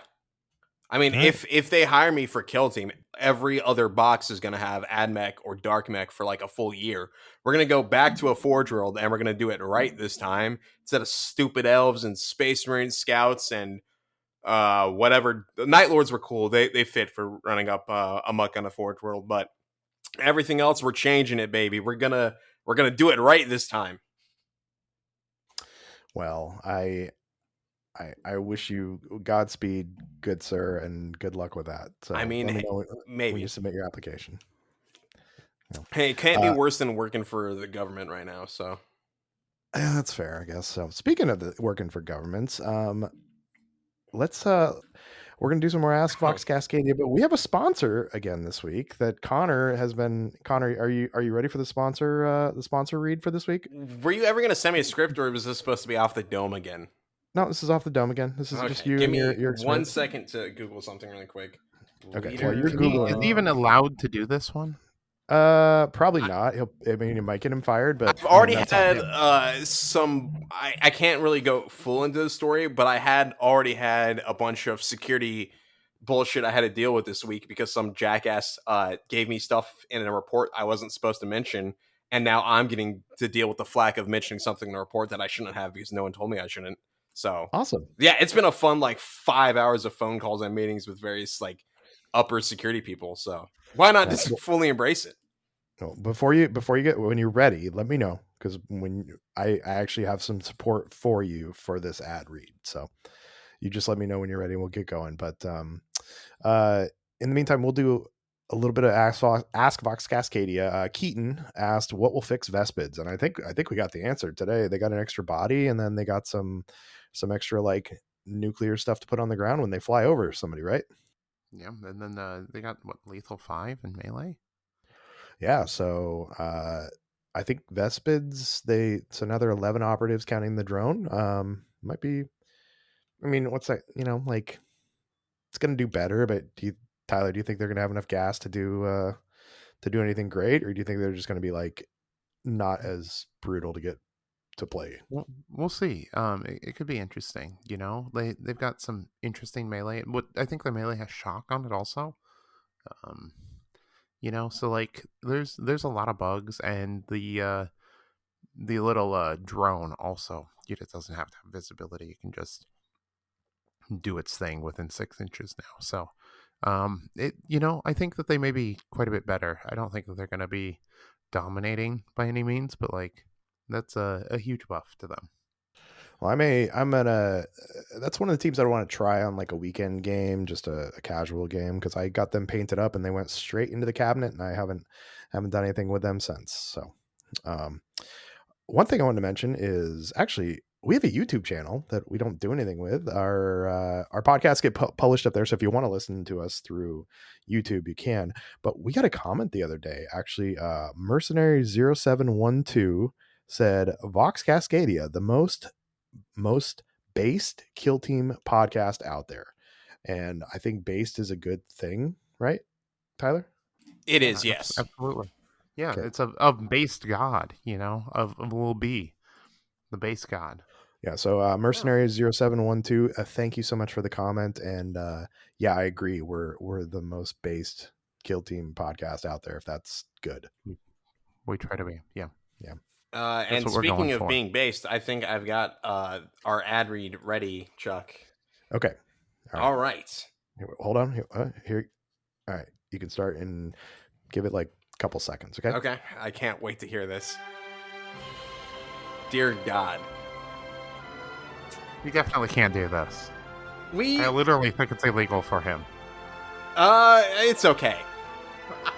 I mean, Right. if they hire me for Kill Team, every other box is going to have AdMech or Dark Mech for like a full year. We're going to go back to a Forge World, and we're going to do it right this time, instead of stupid elves and Space Marine Scouts and whatever. The Night Lords were cool. They fit for running up amok on a Forge World, but everything else, we're changing it, baby. We're gonna do it right this time. Well, I wish you Godspeed, good sir, and good luck with that. So I mean, let me know maybe when you submit your application. Hey, it can't be worse than working for the government right now. So Yeah, that's fair, I guess. So speaking of working for governments, let's we're gonna do some more Ask Vox Cascadia, but we have a sponsor again this week that Connor has been. Connor, are you ready for the sponsor read for this week? Were you ever gonna send me a script, or was this supposed to be off the dome again? No, this is off the dome again. This is just you Give and me your 1 experience. second to Google something really quick. Okay, while you're Is Googling, he even allowed to do this one? probably not. I mean, it might get him fired, but I've already that's on him. had some. I can't really go full into the story, but I had already had a bunch of security bullshit I had to deal with this week because some jackass gave me stuff in a report I wasn't supposed to mention, and now I'm getting to deal with the flack of mentioning something in a report that I shouldn't have because no one told me I shouldn't. So Awesome. yeah, it's been a fun like 5 hours of phone calls and meetings with various like upper security people. So why not just fully embrace it? No, before you get when you're ready, let me know, because I actually have some support for you for this ad read. So you just let me know when you're ready and we'll get going. But in the meantime, we'll do a little bit of Ask Vox Cascadia. Keaton asked, "What will fix Vespids?" And I think we got the answer today. They got an extra body, and then they got some extra like nuclear stuff to put on the ground when they fly over somebody, right? Yeah, and then they got what, lethal 5 and melee. Yeah, so I think Vespids, it's another 11 operatives counting the drone. Might be. I mean, what's that? Like it's going to do better, but Tyler, do you think they're going to have enough gas to do anything great, or do you think they're just going to be like not as brutal to get to play? Well, we'll see. It could be interesting. They've got some interesting melee. What I think the melee has shock on it also. Um, so like there's a lot of bugs, and the little drone also. It doesn't have to have visibility. You can just do its thing within 6 inches now. So, I think that they may be quite a bit better. I don't think that they're going to be dominating by any means, but like that's a huge buff to them. Well, I'm gonna. That's one of the teams I want to try on like a weekend game, just a casual game, because I got them painted up and they went straight into the cabinet, and I haven't done anything with them since. So, one thing I wanted to mention is actually we have a YouTube channel that we don't do anything with. Our podcasts get published up there, so if you want to listen to us through YouTube, you can. But we got a comment the other day. Actually, Mercenary 0712 said Vox Cascadia, the most based kill team podcast out there. And I think based is a good thing, right, Tyler? It is, yes. Absolutely. Yeah, Okay. it's of based god, of little b, the base god. Yeah, so Mercenary 0712, thank you so much for the comment. And yeah, I agree. We're the most based kill team podcast out there, if that's good. We try to be, yeah. Yeah. And what we're speaking going of for. being based, I think I've got our ad read ready, Chuck. Okay. All right. Hold on. Here. All right. You can start and give it like a couple seconds, okay? Okay. I can't wait to hear this. Dear God. We definitely can't do this. We I literally think it's illegal for him. It's okay.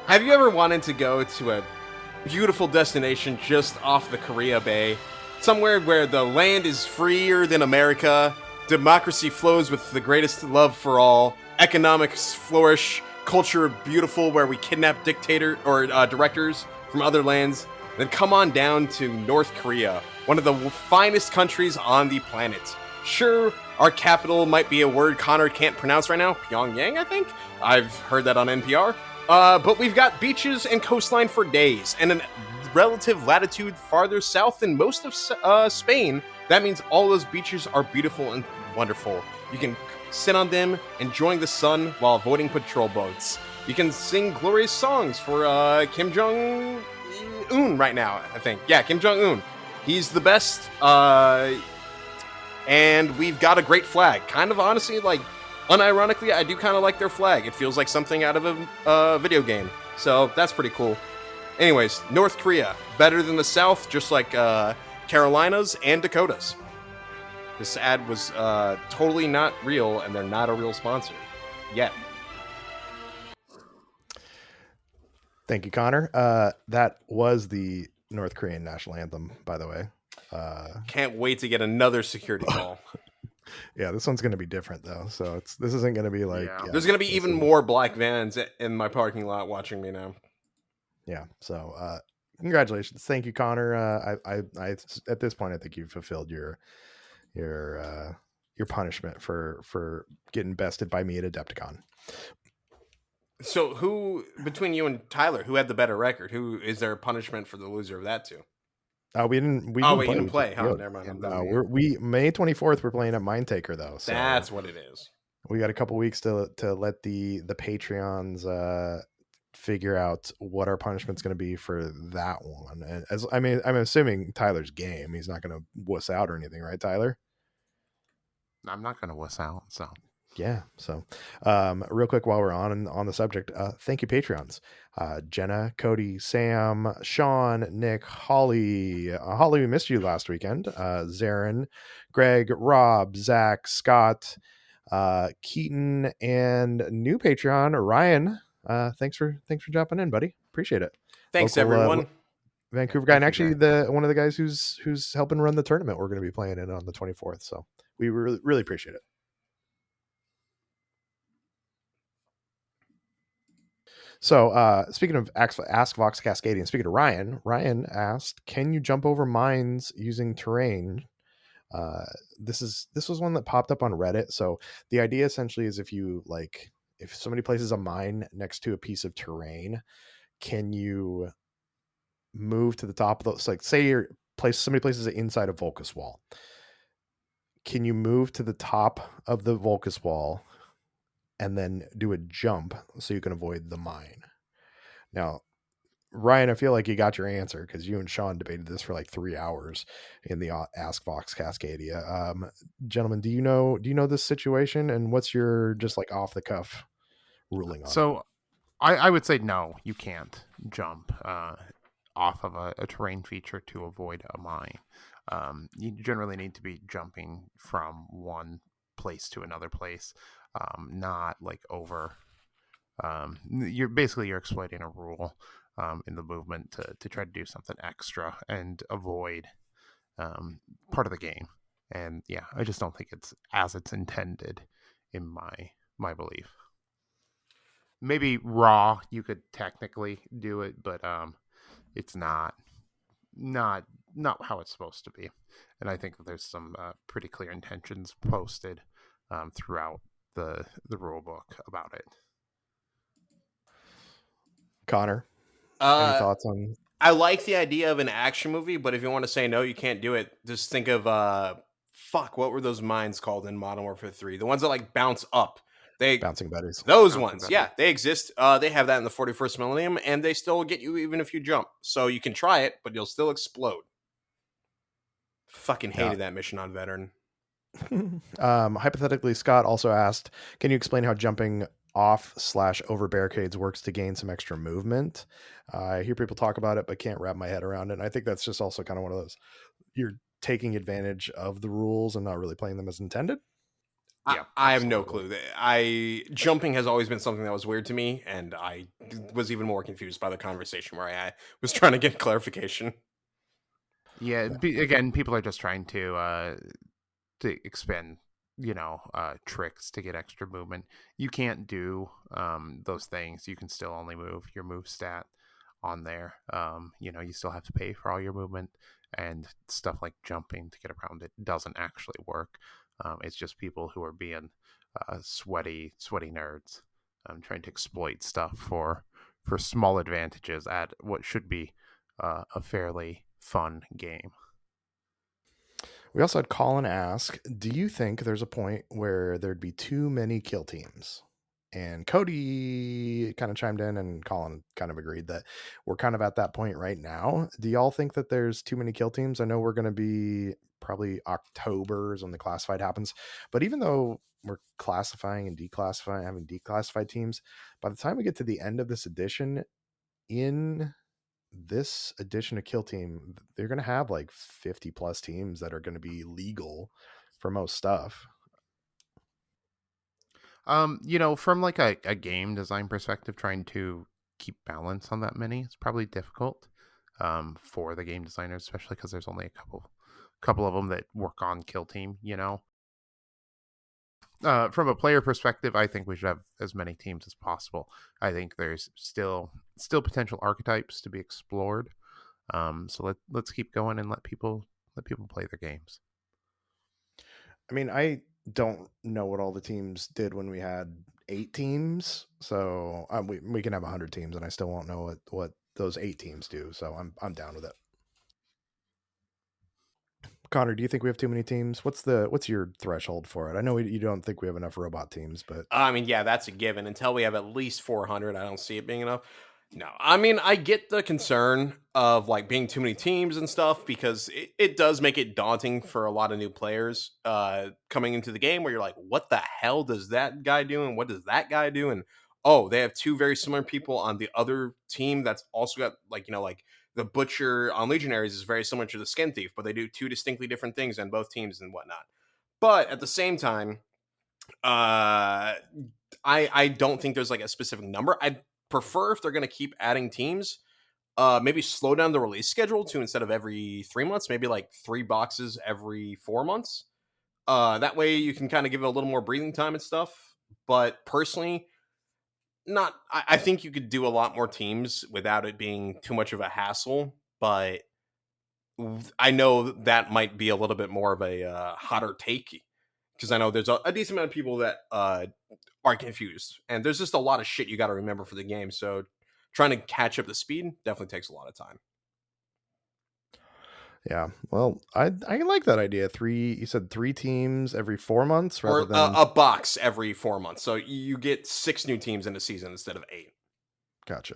Have you ever wanted to go to a beautiful destination just off the Korea Bay? Somewhere where the land is freer than America, democracy flows with the greatest love for all, economics flourish, culture beautiful where we kidnap directors from other lands, then come on down to North Korea, one of the finest countries on the planet. Sure, our capital might be a word Connor can't pronounce right now, Pyongyang, I think? I've heard that on NPR. But we've got beaches and coastline for days, and a relative latitude farther south than most of Spain. That means all those beaches are beautiful and wonderful. You can sit on them, enjoying the sun while avoiding patrol boats. You can sing glorious songs for Kim Jong-un right now, I think. Yeah, Kim Jong-un. He's the best, and we've got a great flag. Kind of honestly, like, unironically, I do kind of like their flag. It feels like something out of a video game. So that's pretty cool. Anyways, North Korea, better than the South, just like Carolinas and Dakotas. This ad was totally not real, and they're not a real sponsor. Yet. Thank you, Connor. That was the North Korean national anthem, by the way. Can't wait to get another security call. Yeah, this one's going to be different, though. So this isn't going to be like... Yeah. There's going to be even more black vans in my parking lot watching me now. Yeah, so congratulations. Thank you, Connor. I at this point, I think you've fulfilled your punishment for getting bested by me at Adepticon. So who, between you and Tyler, who had the better record? Who is there a punishment for the loser of that too? We didn't play. Oh, never mind. We May 24th. We're playing at Mindtaker though. So that's what it is. We got a couple weeks to let the Patreons figure out what our punishment's going to be for that one. And I'm assuming Tyler's game. He's not going to wuss out or anything, right, Tyler? I'm not going to wuss out. So yeah. So real quick, while we're on the subject, thank you, Patreons. Jenna, Cody, Sam, Sean, Nick, Holly. Holly, we missed you last weekend. Zarin, Greg, Rob, Zach, Scott, Keaton, and new Patreon, Ryan. thanks for jumping in, buddy. Appreciate it. Thanks, Local everyone. Vancouver guy, and thank you, actually one of the guys who's helping run the tournament we're going to be playing in on the 24th. So we really appreciate it. So speaking of Ask Vox Cascadia, and speaking of Ryan asked, can you jump over mines using terrain? This was one that popped up on Reddit. So the idea essentially is if somebody places a mine next to a piece of terrain, can you move to the top of those? Like say somebody places it inside a Volcus wall. Can you move to the top of the Volcus wall and then do a jump so you can avoid the mine? Now, Ryan, I feel like you got your answer because you and Sean debated this for like 3 hours in the Ask Vox Cascadia. Gentlemen, do you know this situation, and what's your just like off the cuff ruling on it? So I would say no, you can't jump off of a terrain feature to avoid a mine. You generally need to be jumping from one place to another place, not like over. You're exploiting a rule in the movement to try to do something extra and avoid part of the game. And yeah, I just don't think it's as it's intended in my belief. Maybe raw, you could technically do it, but it's not how it's supposed to be. And I think that there's some pretty clear intentions posted throughout the rule book about it. Connor, any Uh, thoughts on? I like the idea of an action movie, but if you want to say no, you can't do it. Just think of fuck, what were those mines called in Modern Warfare 3? The ones that like bounce up. Bouncing Betties? Those Bouncing ones, Betties. yeah, they exist. They have that in the 41st Millennium, and they still get you even if you jump. So you can try it, but you'll still explode. Fucking hated that mission on Veteran. Hypothetically, Scott also asked, can you explain how jumping off/over barricades works to gain some extra movement? I hear people talk about it, but can't wrap my head around it. And I think that's just also kind of one of those, you're taking advantage of the rules and not really playing them as intended. Yeah, I have no clue. Jumping has always been something that was weird to me, and I was even more confused by the conversation where I was trying to get clarification. Yeah, again, people are just trying to expend tricks to get extra movement. You can't do those things. You can still only move your move stat on there. You still have to pay for all your movement, and stuff like jumping to get around it doesn't actually work. It's just people who are being sweaty nerds, trying to exploit stuff for small advantages at what should be a fairly fun game. We also had Colin ask, do you think there's a point where there'd be too many kill teams? And Cody kind of chimed in, and Colin kind of agreed that we're kind of at that point right now. Do y'all think that there's too many kill teams? I know we're going to be probably October is when the classified happens. But even though we're classifying and declassifying, having declassified teams, by the time we get to the end of this edition, in this edition of Kill Team, they're going to have like 50 plus teams that are going to be legal for most stuff. From like a game design perspective, trying to keep balance on that many is probably difficult for the game designers, especially because there's only a couple of them that work on Kill Team. From a player perspective, I think we should have as many teams as possible. I think there's still potential archetypes to be explored. So let's keep going and let people play their games. I mean, I don't know what all the teams did when we had 8 teams, so we can have 100 teams, and I still won't know what those 8 teams do. So I'm down with it. Connor, do you think we have too many teams? What's your threshold for it? I know you don't think we have enough robot teams, but I mean, yeah, that's a given. Until we have at least 400, I don't see it being enough. No, I mean, I get the concern of like being too many teams and stuff because it does make it daunting for a lot of new players coming into the game where you're like, what the hell does that guy do? And what does that guy do? And oh, they have 2 very similar people on the other team that's also got like the Butcher on Legionaries is very similar to the Skin Thief, but they do 2 distinctly different things on both teams and whatnot. But at the same time, I don't think there's like a specific number. prefer, if they're going to keep adding teams, maybe slow down the release schedule to, instead of every 3 months, maybe like 3 boxes every 4 months. That way you can kind of give it a little more breathing time and stuff. But personally, not. I think you could do a lot more teams without it being too much of a hassle. But I know that might be a little bit more of a hotter take, because I know there's a decent amount of people that are confused, and there's just a lot of shit you got to remember for the game. So trying to catch up the speed definitely takes a lot of time. Yeah, well, I like that idea. You said 3 teams every 4 months rather Or than a box every 4 months, so you get 6 new teams in a season instead of 8. Gotcha.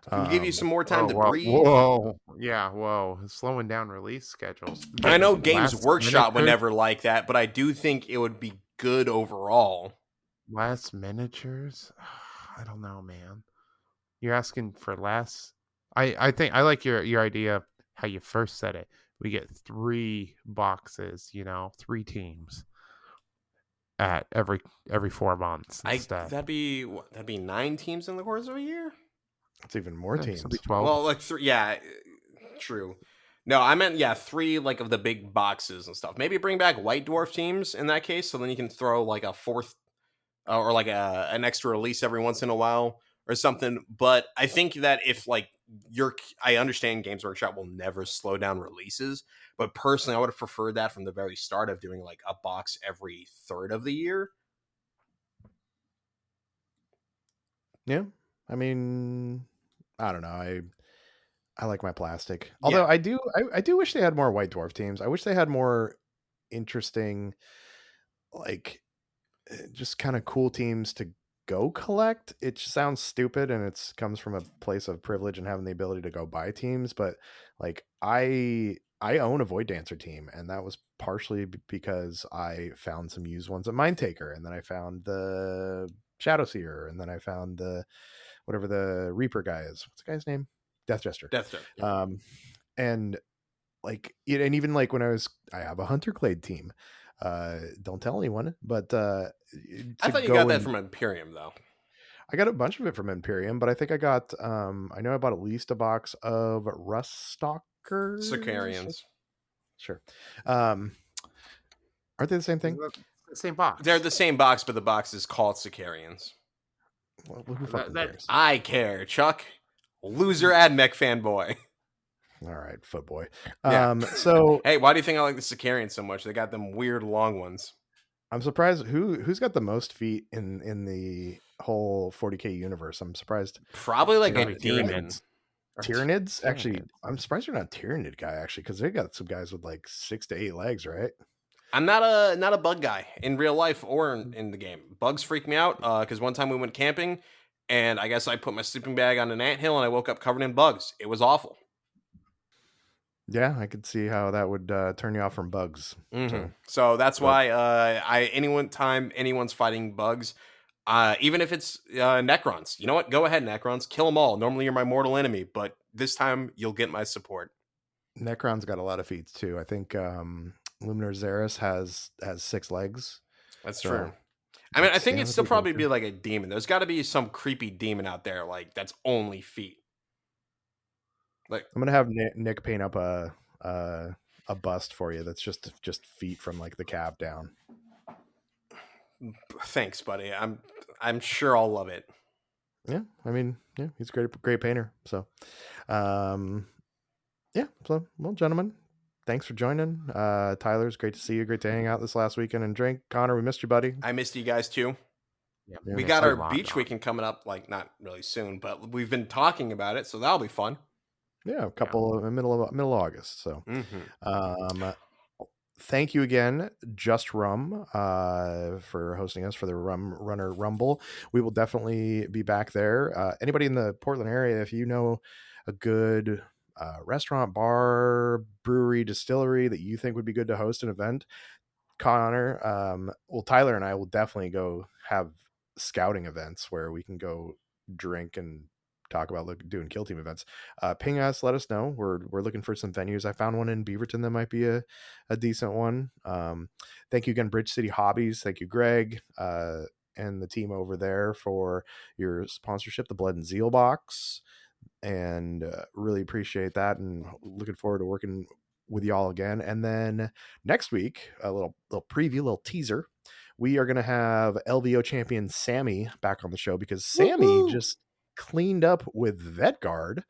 Can give you some more time Oh, to whoa, breathe. whoa, yeah, whoa, slowing down release schedules. I know Games Last Workshop would miniature- never like that, but I do think it would be good overall. Last miniatures. I don't know, man. You're asking for less. I think I like your idea how you first said it. We get 3 boxes, 3 teams at every 4 months instead. That'd be 9 teams in the course of a year. it's even more Yeah, teams. so it'd be 12. Well, like 3, yeah, true. No, I meant 3 like of the big boxes and stuff. Maybe bring back White Dwarf teams in that case, so then you can throw like a 4th or like an extra release every once in a while or something. But I think that if like I understand Games Workshop will never slow down releases, but personally, I would have preferred that from the very start of doing like a box every 3rd of the year. Yeah, I mean, I don't know. I like my plastic. Although I do wish they had more White Dwarf teams. I wish they had more interesting, like, just kind of cool teams to go collect. It sounds stupid, and it comes from a place of privilege and having the ability to go buy teams. But like, I own a Void Dancer team, and that was partially because I found some used ones at Mindtaker, and then I found the Shadow Seer, and then I found the whatever the Reaper guy is. What's the guy's name? Death Jester. Yeah. And like, and even like when I have a Hunter Clade team. Don't tell anyone, but I thought you got that from Imperium, though. I got a bunch of it from Imperium, but I think I got I know I bought at least a box of Rust Stalkers. Sicarians. Sure. Aren't they the same thing? The same box. They're the same box, but the box is called Sicarians. Well, who fucking cares? I care, Chuck. Loser AdMech fanboy. All right, footboy. Yeah. So hey, why do you think I like the Sicarians so much? They got them weird long ones. I'm surprised who's got the most feet in the whole 40K universe. I'm surprised. Probably like Gotta a be demon. Tyranids? Actually, I'm surprised you're not a Tyranid guy, actually, because they got some guys with like 6 to 8 legs, right? I'm not a bug guy in real life or in the game. Bugs freak me out because one time we went camping, and I guess I put my sleeping bag on an anthill, and I woke up covered in bugs. It was awful. Yeah, I could see how that would turn you off from bugs. Mm-hmm. So that's why anyone's fighting bugs, even if it's Necrons. You know what? Go ahead, Necrons. Kill them all. Normally you're my mortal enemy, but this time you'll get my support. Necron's got a lot of feet too. I think Luminar Xeris has 6 legs. That's true. I mean, I think it'd still probably be like a demon. There's got to be some creepy demon out there like that's only feet. Like, I'm gonna have Nick paint up a bust for you that's just feet from like the calf down. Thanks, buddy. I'm sure I'll love it. Yeah, I mean, yeah, he's a great painter. So, yeah. So, well, gentlemen, thanks for joining. Tyler, it's great to see you. Great to hang out this last weekend and drink. Connor, we missed you, buddy. I missed you guys too. Yeah, we got our beach weekend coming up, like not really soon, but we've been talking about it, so that'll be fun. Yeah, a couple middle of August. So, thank you again, Just Rum, for hosting us for the Rum Runner Rumble. We will definitely be back there. Anybody in the Portland area, if you know a good restaurant, bar, brewery, distillery that you think would be good to host an event, Connor, Tyler and I will definitely go have scouting events where we can go drink and talk about doing kill team events. Ping us, let us know. We're looking for some venues. I found one in Beaverton that might be a decent one. Thank you again, Bridge City Hobbies. Thank you, Greg. and the team over there for your sponsorship, the Blood and Zeal box, and really appreciate that, and looking forward to working with y'all again. And then next week, a little preview, little teaser. We are going to have LVO champion Sammy back on the show because Sammy just cleaned up with Vetguard.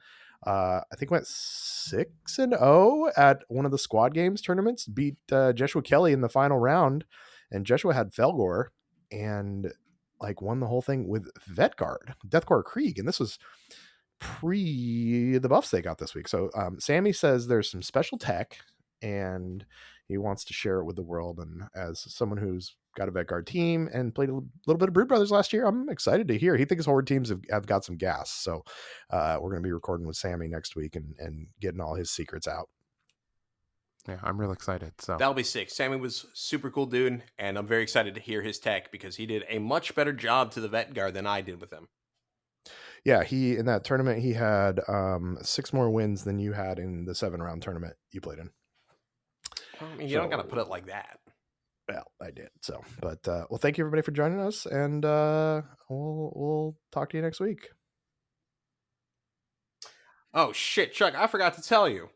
I think went 6-0 at one of the squad games tournaments, beat Joshua Kelly in the final round, and Joshua had Felgor and like won the whole thing with Vetguard, Deathcore Krieg, and this was pre the buffs they got this week. So Sammy says there's some special tech and he wants to share it with the world. And as someone who's got a Vetguard team and played a little bit of Brood Brothers last year, I'm excited to hear. He thinks Horde teams have got some gas. So we're going to be recording with Sammy next week and getting all his secrets out. Yeah, I'm real excited. So that'll be sick. Sammy was super cool dude, and I'm very excited to hear his tech because he did a much better job to the Vetguard than I did with him. Yeah, in that tournament, he had 6 more wins than you had in the 7-round tournament you played in. I mean, you don't got to put it like that. Well, I did. So, but well, thank you everybody for joining us, and we'll talk to you next week. Oh shit, Chuck! I forgot to tell you.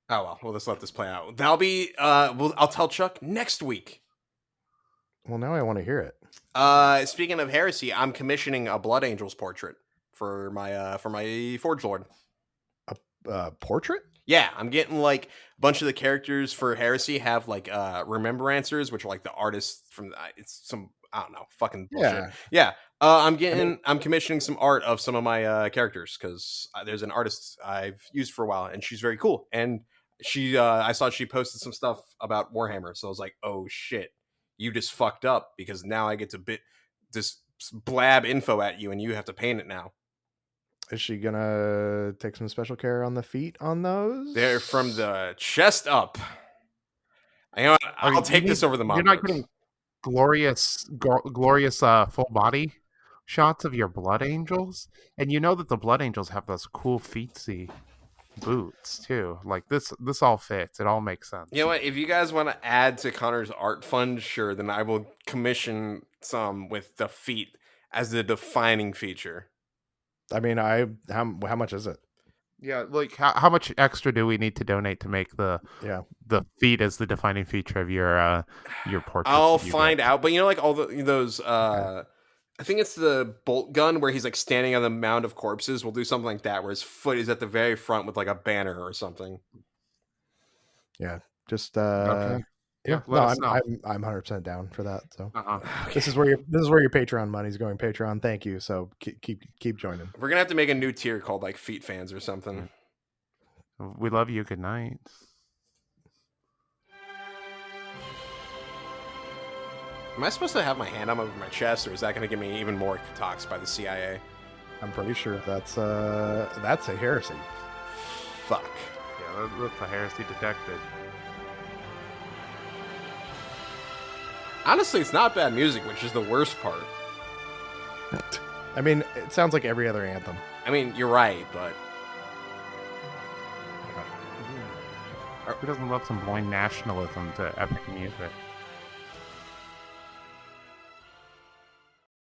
Oh well, we'll just let this play out. That'll be I'll tell Chuck next week. Well, now I want to hear it. Speaking of heresy, I'm commissioning a Blood Angels portrait for my Forge Lord. A portrait? Yeah, I'm getting like a bunch of the characters for heresy have like remembrancers, which are like the artists from it's some I don't know fucking bullshit. Yeah. I'm commissioning some art of some of my characters because there's an artist I've used for a while and she's very cool. And she I saw she posted some stuff about Warhammer, so I was like, oh shit. You just fucked up because now I get to just blab info at you and you have to paint it now. Is she gonna take some special care on the feet on those? They're from the chest up. You know what? I'll take this over the mock. You're not getting glorious full body shots of your Blood Angels, and you know that the Blood Angels have those cool feetsy boots too. Like this all fits. It all makes sense. You know what? If you guys want to add to Connor's art fund, sure, then I will commission some with the feet as the defining feature. I mean, how much is it? Yeah, like how much extra do we need to donate to make the feet as the defining feature of your portrait? I'll find out, but you know, like all those I think it's the bolt gun where he's like standing on the mound of corpses. We'll do something like that where his foot is at the very front with like a banner or something. Yeah, just okay. Yeah, no, I'm 100% down for that. So Okay. this is where your Patreon money's going. Patreon, thank you. So keep joining. We're gonna have to make a new tier called like Feet Fans or something. We love you. Good night. Am I supposed to have my hand over my chest, or is that going to give me even more talks by the CIA? I'm pretty sure that's a heresy. Fuck. Yeah, that's a heresy detected. Honestly, it's not bad music, which is the worst part. I mean, it sounds like every other anthem. I mean, you're right, but... Who doesn't love some blind nationalism to epic music?